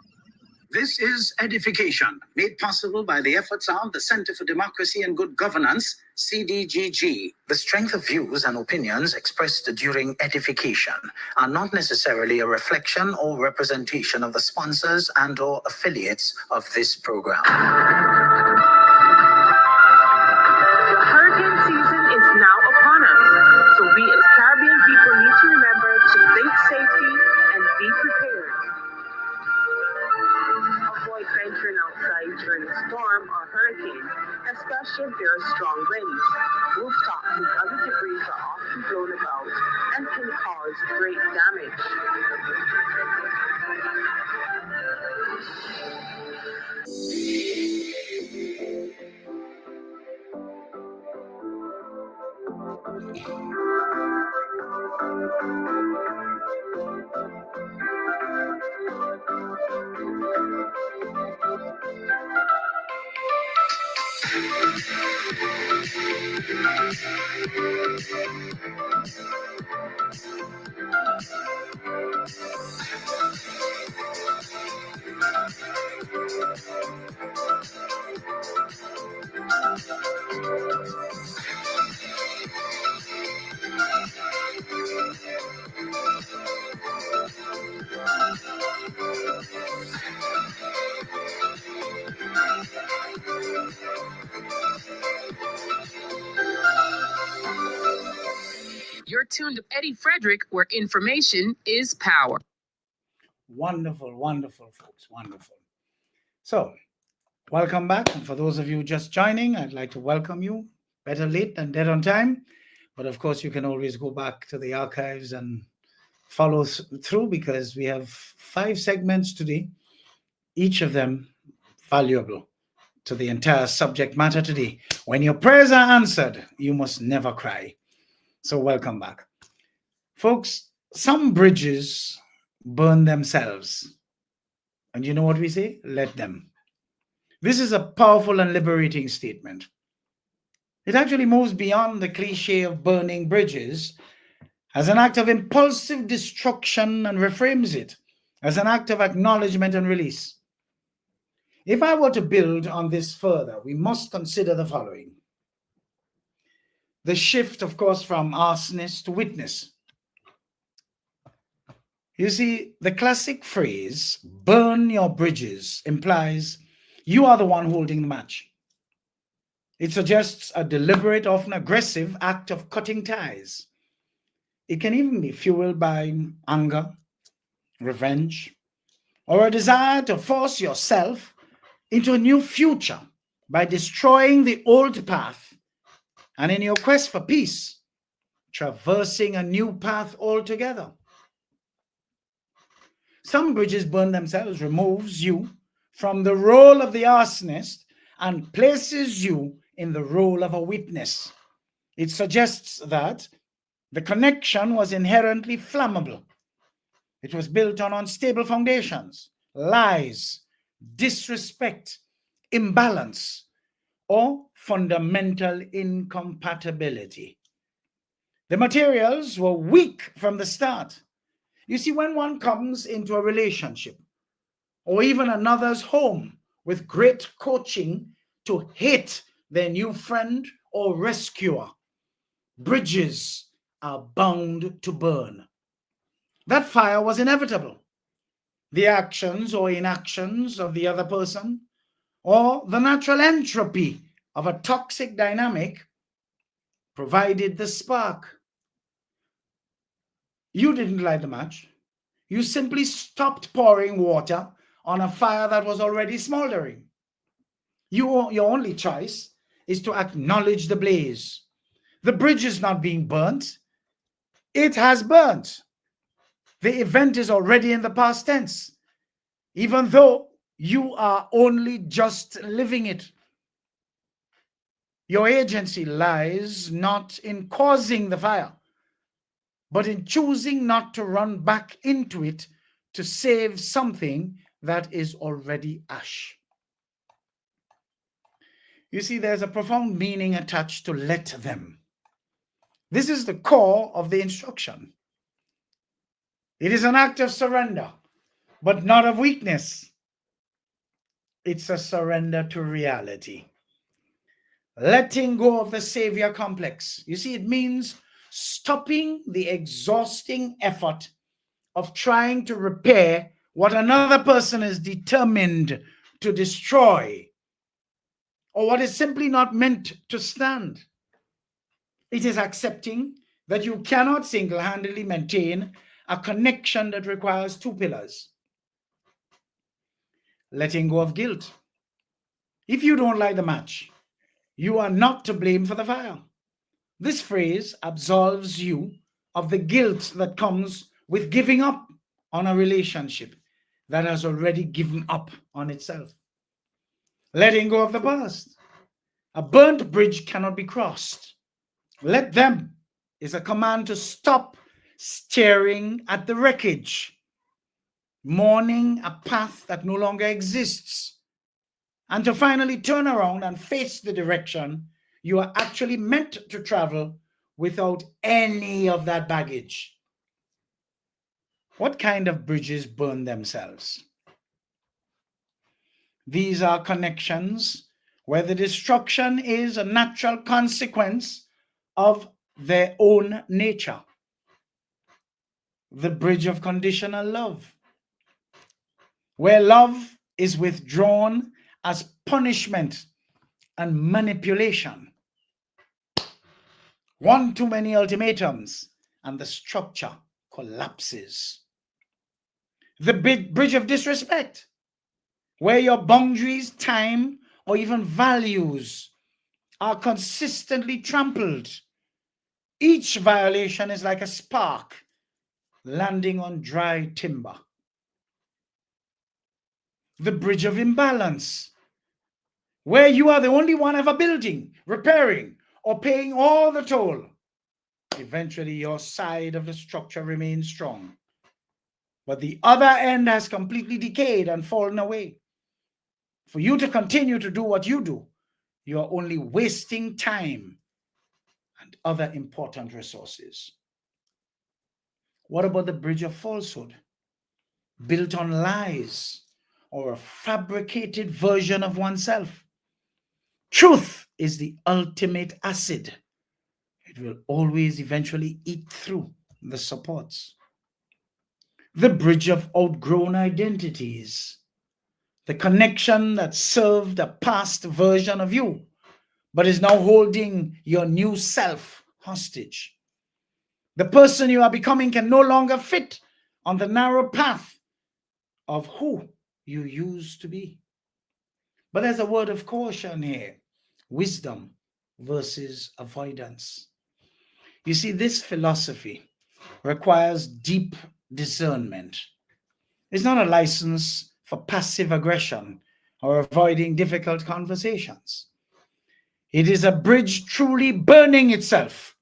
This is EDDIE-FICATION, made possible by the efforts of the Center for Democracy and Good Governance, CDGG. The strength of views and opinions expressed during EDDIE-FICATION are not necessarily a reflection or representation of the sponsors and/or affiliates of this program. Hurricane season is now upon us, so we as Caribbean people need to remember to think safety and be prepared. Avoid venturing outside during a storm or hurricane, especially if there are strong winds. Rooftops and other debris are often blown about and can cause great damage. You're tuned to Eddie Frederick, where information is power. Wonderful, wonderful, folks, wonderful. So, welcome back. And for those of you just joining, I'd like to welcome you. Better late than dead on time. But of course, you can always go back to the archives and follow through, because we have 5 segments today, each of them valuable to the entire subject matter today. When your prayers are answered, you must never cry. So welcome back. Folks, some bridges burn themselves. And you know what we say? Let them. This is a powerful and liberating statement. It actually moves beyond the cliche of burning bridges as an act of impulsive destruction and reframes it as an act of acknowledgement and release. If I were to build on this further, we must consider the following. The shift, of course, from arsonist to witness. You see, the classic phrase, burn your bridges, implies you are the one holding the match. It suggests a deliberate, often aggressive act of cutting ties. It can even be fueled by anger, revenge, or a desire to force yourself into a new future by destroying the old path, and in your quest for peace, traversing a new path altogether. Some bridges burn themselves removes you from the role of the arsonist and places you in the role of a witness. It suggests that the connection was inherently flammable. It was built on unstable foundations, lies, disrespect, imbalance, or fundamental incompatibility. The materials were weak from the start. You see, when one comes into a relationship or even another's home with great coaching to hate their new friend or rescuer, bridges are bound to burn. That fire was inevitable. The actions or inactions of the other person, or the natural entropy of a toxic dynamic, provided the spark. You didn't light the match. You simply stopped pouring water on a fire that was already smoldering. Your only choice is to acknowledge the blaze. The bridge is not being burnt. It has burnt. The event is already in the past tense, even though you are only just living it. Your agency lies not in causing the fire, but in choosing not to run back into it to save something that is already ash. You see, there's a profound meaning attached to let them. This is the core of the instruction. It is an act of surrender, but not of weakness. It's a surrender to reality. Letting go of the savior complex. You see, it means stopping the exhausting effort of trying to repair what another person is determined to destroy, or what is simply not meant to stand. It is accepting that you cannot single-handedly maintain a connection that requires two pillars. Letting go of guilt. If you don't like the match, you are not to blame for the fire. This phrase absolves you of the guilt that comes with giving up on a relationship that has already given up on itself. Letting go of the past. A burnt bridge cannot be crossed. Let them is a command to stop staring at the wreckage, mourning a path that no longer exists, and to finally turn around and face the direction you are actually meant to travel without any of that baggage. What kind of bridges burn themselves? These are connections where the destruction is a natural consequence of their own nature. The bridge of conditional love, where love is withdrawn as punishment and manipulation. One too many ultimatums and the structure collapses. The bridge of disrespect, where your boundaries, time, or even values are consistently trampled. Each violation is like a spark landing on dry timber. The bridge of imbalance, where you are the only one ever building, repairing, or paying all the toll. Eventually, your side of the structure remains strong, but the other end has completely decayed and fallen away. For you to continue to do what you do, you are only wasting time and other important resources. What about the bridge of falsehood, built on lies or a fabricated version of oneself? Truth is the ultimate acid. It will always eventually eat through the supports. The bridge of outgrown identities, the connection that served a past version of you, but is now holding your new self hostage. The person you are becoming can no longer fit on the narrow path of who you used to be. But there's a word of caution here: wisdom versus avoidance. You see, this philosophy requires deep discernment. It's not a license for passive aggression or avoiding difficult conversations. It is a bridge truly burning itself.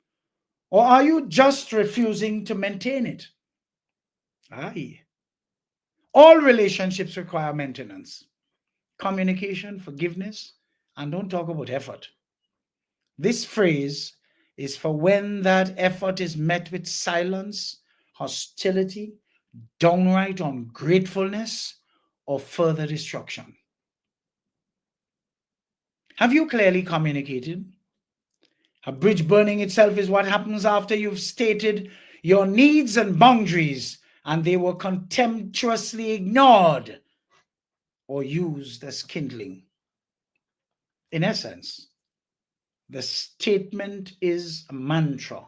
Or are you just refusing to maintain it? Aye. All relationships require maintenance, communication, forgiveness, and don't talk about effort. This phrase is for when that effort is met with silence, hostility, downright ungratefulness, or further destruction. Have you clearly communicated? A bridge burning itself is what happens after you've stated your needs and boundaries and they were contemptuously ignored or used as kindling. In essence, the statement is a mantra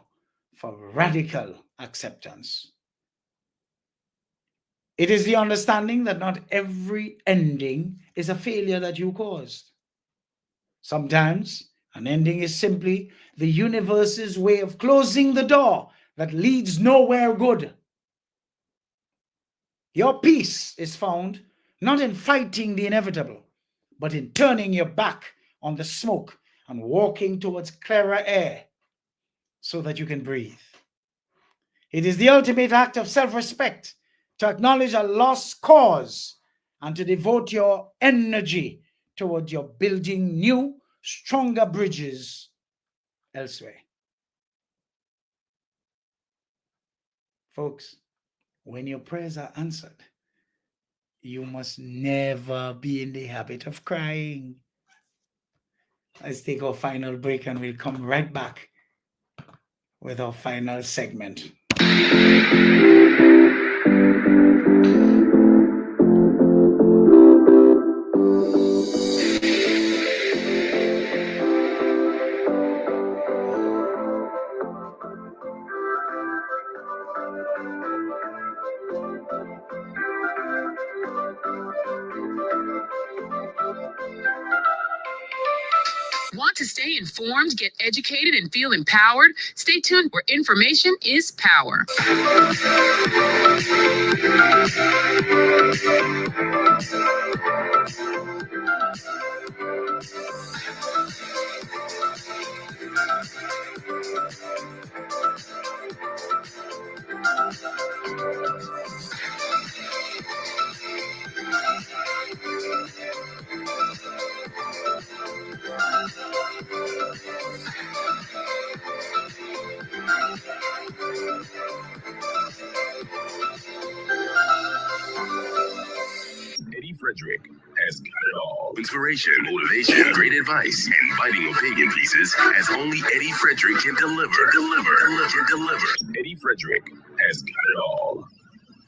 for radical acceptance. It is the understanding that not every ending is a failure that you caused. Sometimes an ending is simply the universe's way of closing the door that leads nowhere good. Your peace is found not in fighting the inevitable, but in turning your back on the smoke and walking towards clearer air so that you can breathe. It is the ultimate act of self-respect to acknowledge a lost cause and to devote your energy toward your building new, stronger bridges elsewhere. Folks, when your prayers are answered, you must never be in the habit of crying. Let's take our final break and we'll come right back with our final segment. Want to stay informed, get educated, and feel empowered? Stay tuned where information is power. Eddie Frederick has got it all. Inspiration, motivation, great advice, and biting opinion pieces as only Eddie Frederick can deliver. Eddie Frederick has got it all.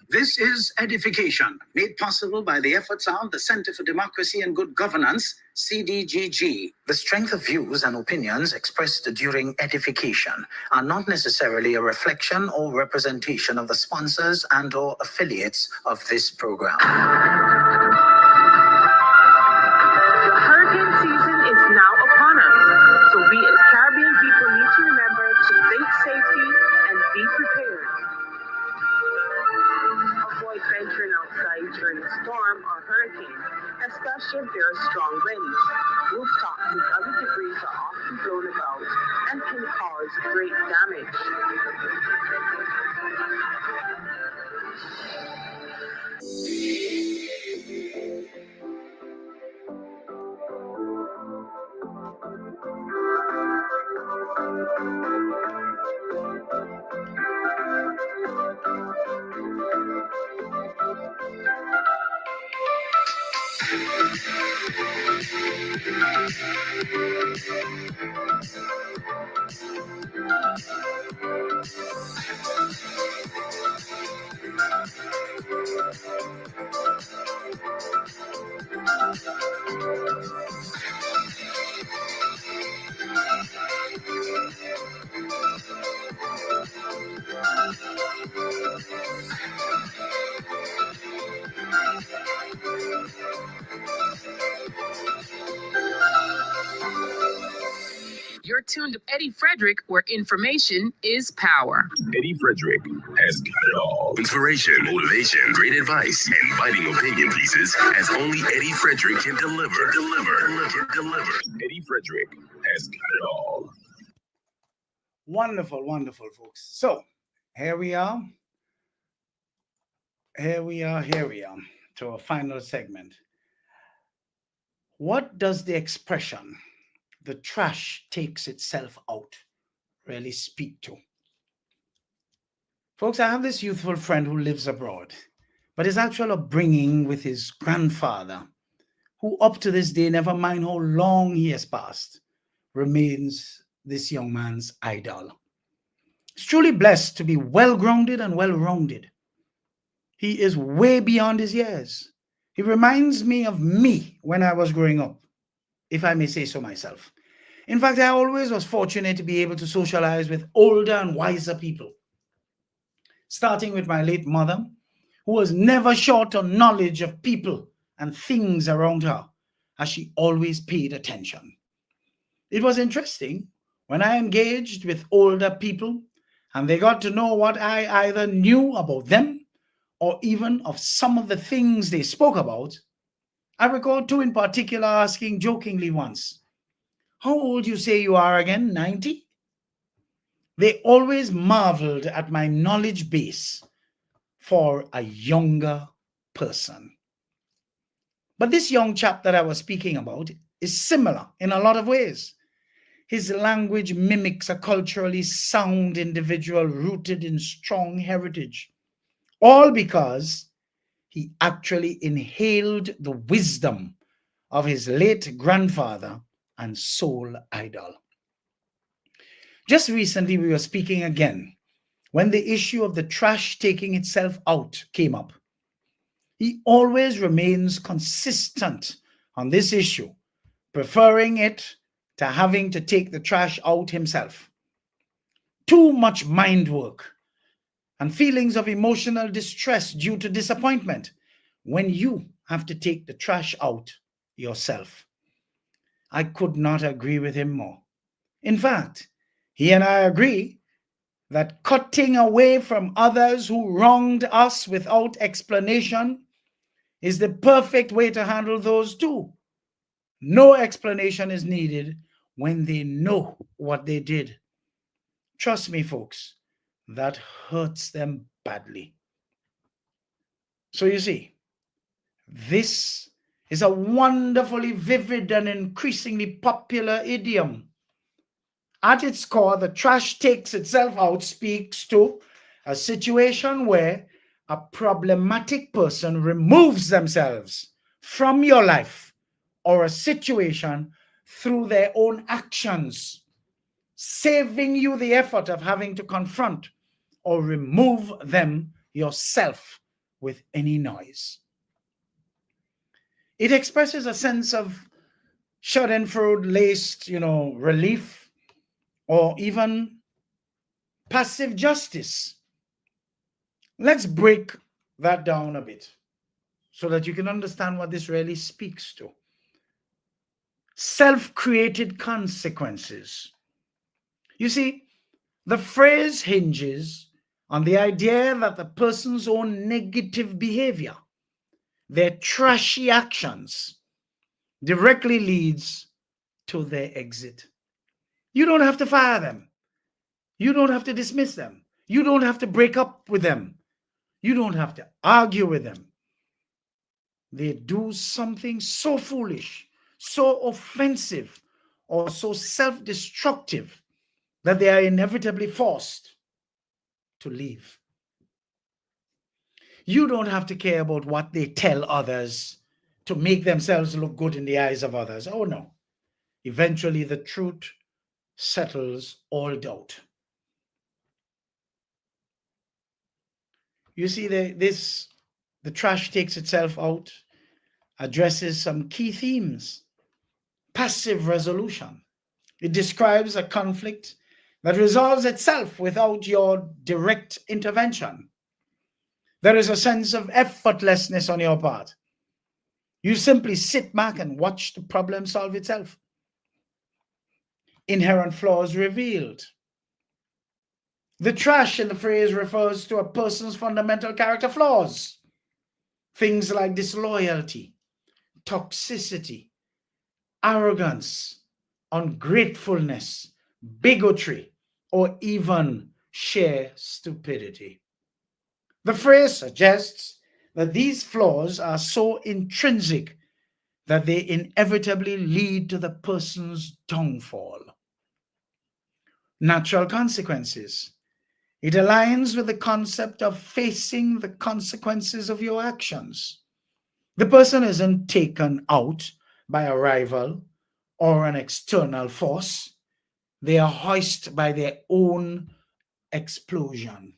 This is Edification, made possible by the efforts of the Center for Democracy and Good Governance, CDGG. The strength of views and opinions expressed during edification are not necessarily a reflection or representation of the sponsors and/or affiliates of this program. The hurricane season is now upon us, so we as Caribbean people need to remember to think safety and be prepared. Avoid venturing outside during a storm or hurricane, especially if there are strong winds. Rooftops and other debris are often blown about and can cause great damage. You're tuned to Eddie Frederick, where information is power. Eddie Frederick has got it all. Inspiration, motivation, great advice, and biting opinion pieces as only Eddie Frederick can deliver. Deliver. Eddie Frederick has got it all. Wonderful, wonderful, folks. So here we are. Here we are to our final segment. What does the expression, the trash takes itself out, really speak to? Folks, I have this youthful friend who lives abroad, but his actual upbringing with his grandfather, who up to this day, never mind how long he has passed, remains this young man's idol. He's truly blessed to be well-grounded and well-rounded. He is way beyond his years. He reminds me of me when I was growing up, if I may say so myself. In fact, I always was fortunate to be able to socialize with older and wiser people, starting with my late mother, who was never short on knowledge of people and things around her, as she always paid attention. It was interesting when I engaged with older people and they got to know what I either knew about them or even of some of the things they spoke about. I recall two in particular asking jokingly once, "How old you say you are again, 90? They always marveled at my knowledge base for a younger person. But this young chap that I was speaking about is similar in a lot of ways. His language mimics a culturally sound individual rooted in strong heritage, all because he actually inhaled the wisdom of his late grandfather and soul idol. Just recently, we were speaking again when the issue of the trash taking itself out came up. He always remains consistent on this issue, preferring it to having to take the trash out himself. Too much mind work and feelings of emotional distress due to disappointment when you have to take the trash out yourself. I could not agree with him more. In fact, he and I agree that cutting away from others who wronged us without explanation is the perfect way to handle those too. No explanation is needed when they know what they did. Trust me, folks, that hurts them badly. So you see, this is a wonderfully vivid and increasingly popular idiom. At its core, the trash takes itself out speaks to a situation where a problematic person removes themselves from your life or a situation through their own actions, saving you the effort of having to confront or remove them yourself with any noise. It expresses a sense of schadenfreude-laced, relief, or even passive justice. Let's break that down a bit so that you can understand what this really speaks to. Self-created consequences. You see, the phrase hinges on the idea that the person's own negative behavior, their trashy actions, directly leads to their exit. You don't have to fire them. You don't have to dismiss them. You don't have to break up with them. You don't have to argue with them. They do something so foolish, so offensive, or so self-destructive that they are inevitably forced to leave. You don't have to care about what they tell others to make themselves look good in the eyes of others. Oh no. Eventually the truth settles all doubt. You see, the trash takes itself out, addresses some key themes. Passive resolution. It describes a conflict that resolves itself without your direct intervention. There is a sense of effortlessness on your part. You simply sit back and watch the problem solve itself. inherent flaws revealed. The trash in the phrase refers to a person's fundamental character flaws. Things like disloyalty, toxicity, arrogance, ungratefulness, bigotry, or even sheer stupidity. The phrase suggests that these flaws are so intrinsic that they inevitably lead to the person's downfall. Natural consequences. It aligns with the concept of facing the consequences of your actions. The person isn't taken out by a rival or an external force. They are hoisted by their own explosion.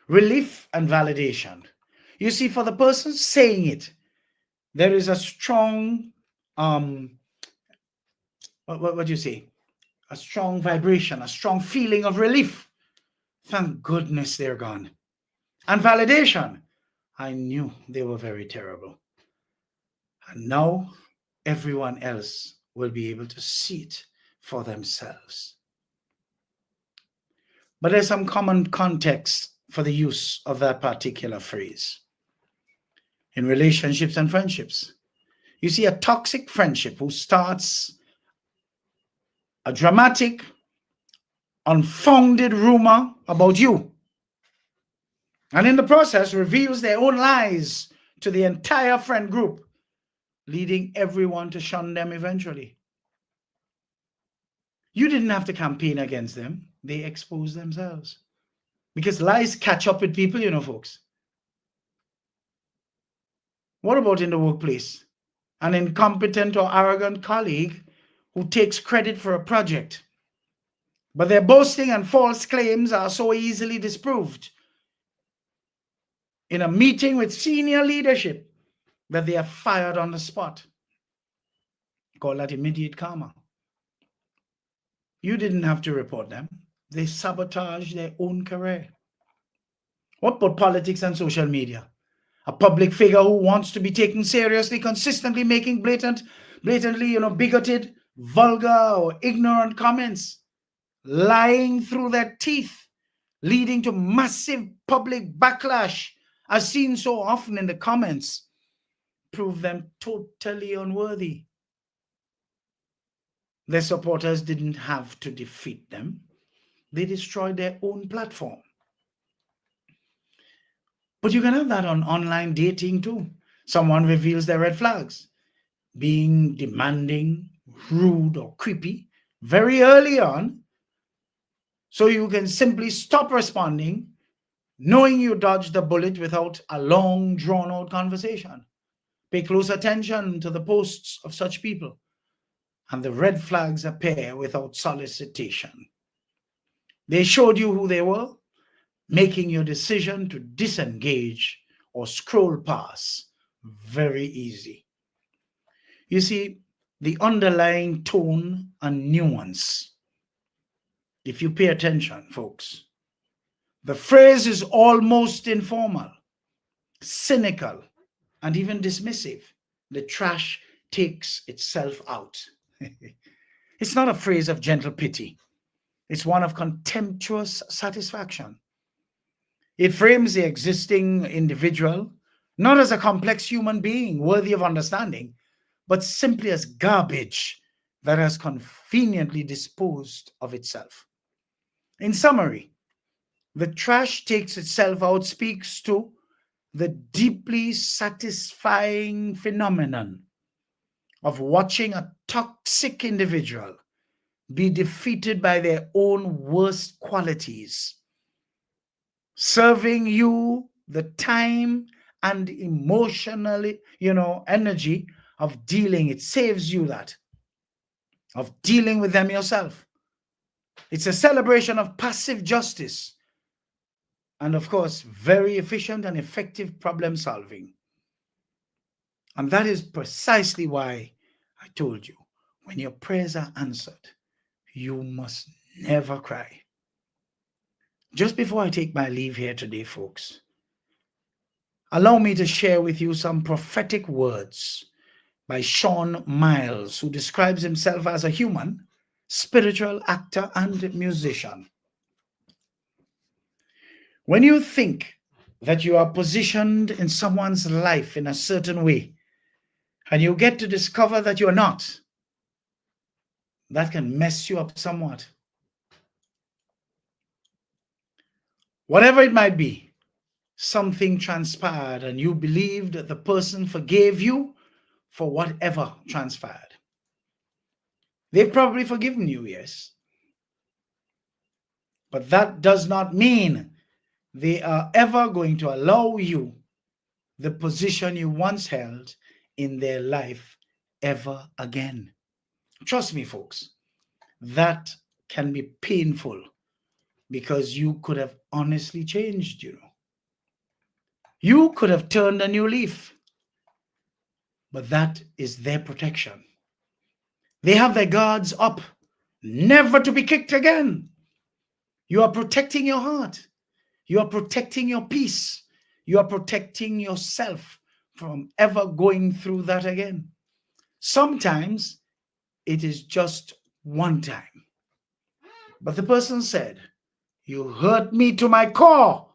Relief and validation. You see, for the person saying it, there is a strong, what do you say? A strong vibration, a strong feeling of relief. Thank goodness they're gone. And validation. I knew they were very terrible. And now everyone else will be able to see it for themselves. But there's some common context for the use of that particular phrase. In relationships and friendships, you see a toxic friendship who starts a dramatic, unfounded rumor about you, and in the process reveals their own lies to the entire friend group, leading everyone to shun them eventually. You didn't have to campaign against them. They exposed themselves. Because lies catch up with people, you know, folks. What about in the workplace? An incompetent or arrogant colleague who takes credit for a project, but their boasting and false claims are so easily disproved in a meeting with senior leadership that they are fired on the spot. Call that immediate karma. You didn't have to report them. They sabotaged their own career. What about politics and social media? A public figure who wants to be taken seriously, consistently making blatantly, bigoted, vulgar, or ignorant comments, lying through their teeth, leading to massive public backlash, as seen so often in the comments, prove them totally unworthy. Their supporters didn't have to defeat them. They destroyed their own platform. But you can have that on online dating too. Someone reveals their red flags, being demanding, rude, or creepy very early on, so you can simply stop responding, knowing you dodged the bullet without a long, drawn-out conversation. Pay close attention to the posts of such people, and the red flags appear without solicitation. They showed you who they were, making your decision to disengage or scroll past very easy. You see, the underlying tone and nuance, if you pay attention, folks, the phrase is almost informal, cynical, and even dismissive. The trash takes itself out. It's not a phrase of gentle pity. It's one of contemptuous satisfaction. It frames the existing individual not as a complex human being worthy of understanding, but simply as garbage that has conveniently disposed of itself. In summary, the trash takes itself out speaks to the deeply satisfying phenomenon of watching a toxic individual be defeated by their own worst qualities, serving you the time and emotionally, energy of dealing. It saves you that, of dealing with them yourself. It's a celebration of passive justice and, of course, very efficient and effective problem solving. And that is precisely why I told you, when your prayers are answered, you must never cry. Just before I take my leave here today, folks, allow me to share with you some prophetic words by Sean Miles, who describes himself as a human, spiritual actor, and musician. When you think that you are positioned in someone's life in a certain way, and you get to discover that you're not, that can mess you up somewhat. Whatever it might be, something transpired and you believed that the person forgave you for whatever transpired. They've probably forgiven you, yes. But that does not mean they are ever going to allow you the position you once held in their life ever again. Trust me, folks, that can be painful because you could have honestly changed, you know. You could have turned a new leaf, but that is their protection. They have their guards up, never to be kicked again. You are protecting your heart. You are protecting your peace. You are protecting yourself from ever going through that again. Sometimes it is just one time. But the person said, you hurt me to my core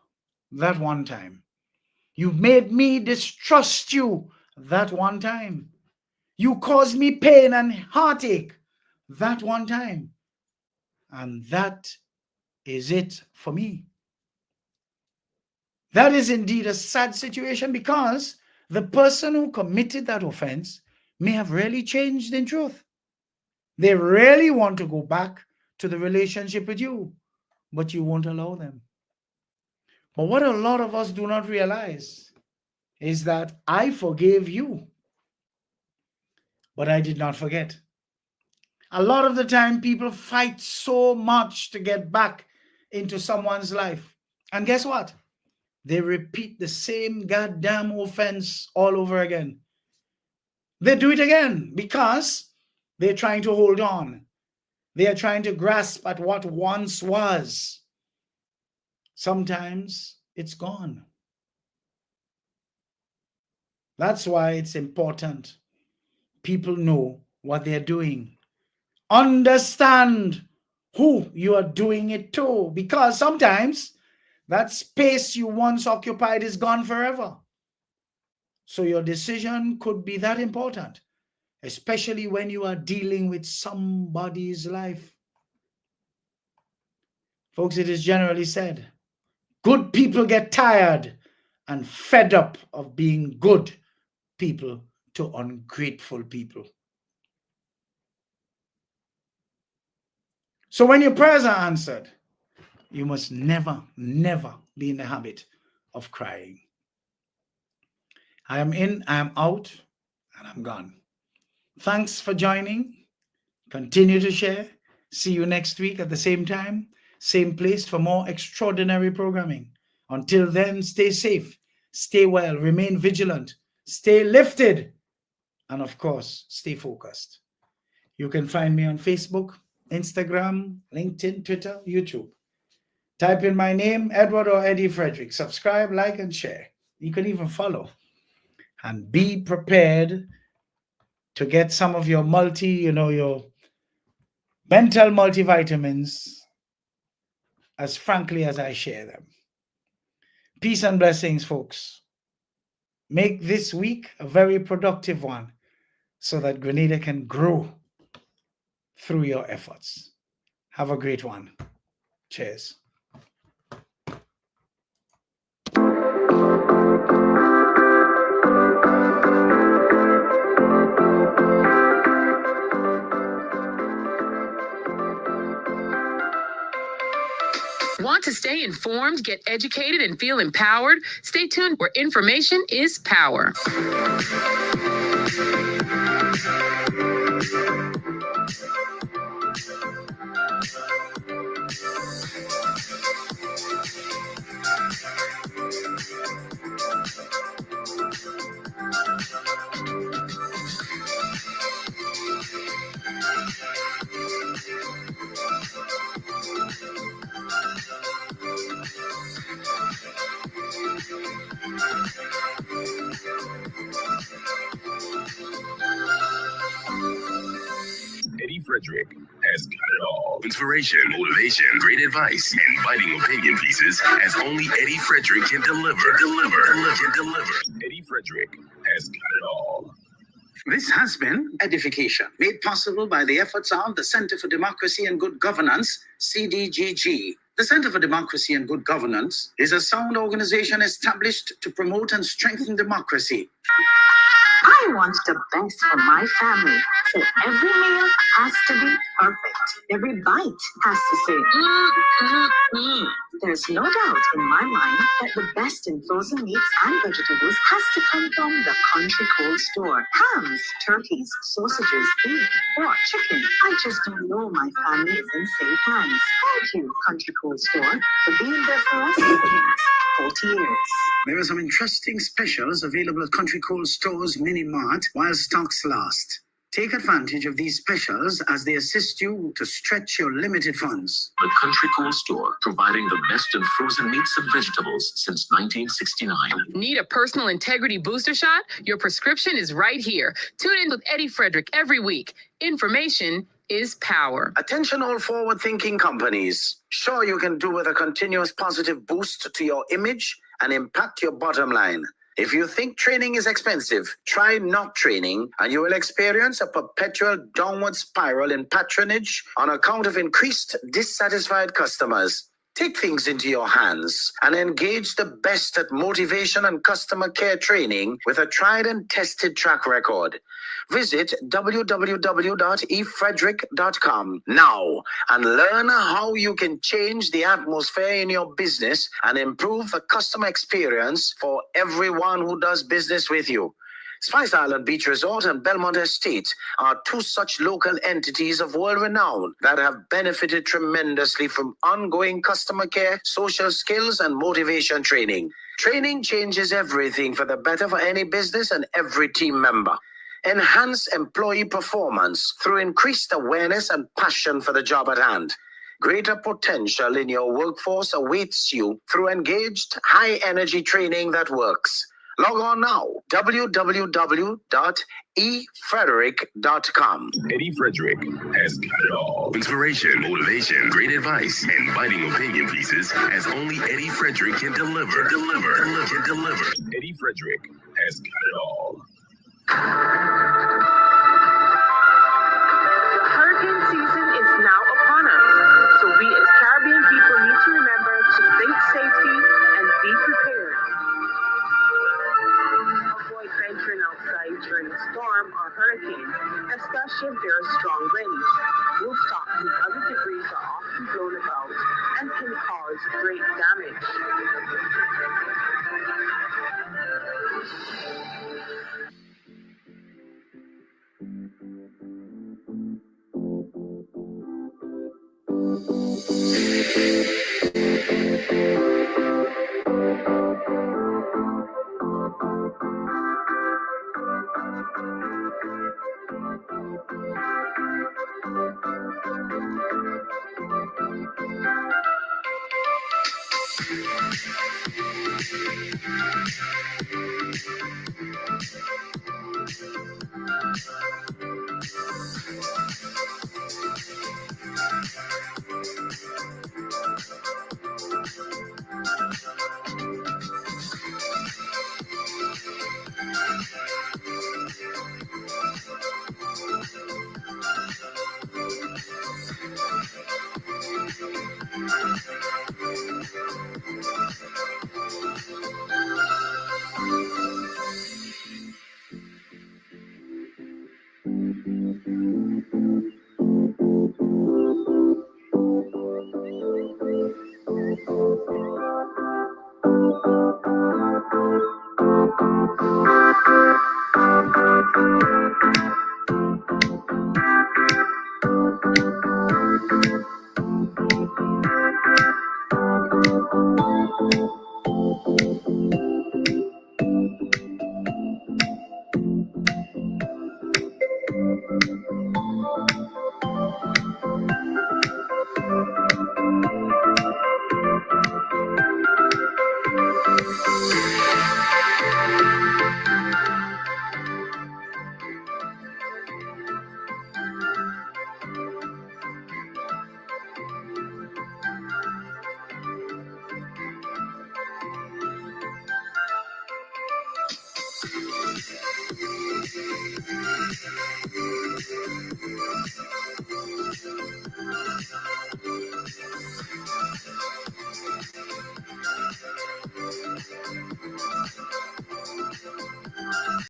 that one time. You made me distrust you that one time. You caused me pain and heartache that one time. And that is it for me. That is indeed a sad situation because the person who committed that offense may have really changed in truth. They really want to go back to the relationship with you, but you won't allow them. But what a lot of us do not realize is that I forgave you, but I did not forget. A lot of the time, people fight so much to get back into someone's life. And guess what? They repeat the same goddamn offense all over again. They do it again because they're trying to hold on. They are trying to grasp at what once was. Sometimes it's gone. That's why it's important people know what they're doing. Understand who you are doing it to, because sometimes that space you once occupied is gone forever. So your decision could be that important, especially when you are dealing with somebody's life. Folks, it is generally said, good people get tired and fed up of being good people to ungrateful people. So when your prayers are answered, you must never, never be in the habit of crying. I am in, I am out, and I'm gone. Thanks for joining. Continue to share. See you next week at the same time, same place for more extraordinary programming. Until then, stay safe, stay well, remain vigilant, stay lifted, and of course, stay focused. You can find me on Facebook, Instagram, LinkedIn, Twitter, YouTube. Type in my name, Edward or Eddie Frederick. Subscribe, like, and share. You can even follow. And be prepared to get some of your your mental multivitamins as frankly as I share them. Peace and blessings, folks. Make this week a very productive one so that Grenada can grow through your efforts. Have a great one. Cheers. Want to stay informed, get educated, and feel empowered? Stay tuned where information is power. Frederick has got it all. Inspiration, motivation, great advice, and biting opinion pieces as only Eddie Frederick can deliver. Eddie Frederick has got it all. This has been Edification, made possible by the efforts of the Center for Democracy and Good Governance, CDGG. The Center for Democracy and Good Governance is a sound organization established to promote and strengthen democracy. I want the best for my family, so every meal has to be perfect. Every bite has to say, There's no doubt in my mind that the best in frozen meats and vegetables has to come from the Country Cold Store. Hams, turkeys, sausages, beef, pork, chicken. I just don't know my family is in safe hands. Thank you, Country Cold Store, for being there for us for 40 years. There are some interesting specials available at Country Cold Store's Mini Mart while stocks last. Take advantage of these specials as they assist you to stretch your limited funds. The Country Cool Store, providing the best in frozen meats and vegetables since 1969. Need a personal integrity booster shot? Your prescription is right here. Tune in with Eddie Frederick every week. Information is power. Attention all forward-thinking companies. Sure, you can do with a continuous positive boost to your image and impact your bottom line. If you think training is expensive, try not training and you will experience a perpetual downward spiral in patronage on account of increased dissatisfied customers. Take things into your hands and engage the best at motivation and customer care training with a tried and tested track record. Visit www.efrederick.com now and learn how you can change the atmosphere in your business and improve the customer experience for everyone who does business with you. Spice Island Beach Resort and Belmont Estate are two such local entities of world renown that have benefited tremendously from ongoing customer care, social skills, and motivation training. Training changes everything for the better for any business and every team member. Enhance employee performance through increased awareness and passion for the job at hand. Greater potential in your workforce awaits you through engaged, high-energy training that works. Log on now, www.efrederick.com. Eddie Frederick has got it all. Inspiration, motivation, great advice, and biting opinion pieces as only Eddie Frederick can deliver. Eddie Frederick has got it all. The hurricane season is now upon us, so we as Caribbean people need to remember to think safety and be prepared. Avoid venturing outside during a storm or hurricane, especially if there are strong winds. Rooftops and other debris are often blown about and can cause great damage.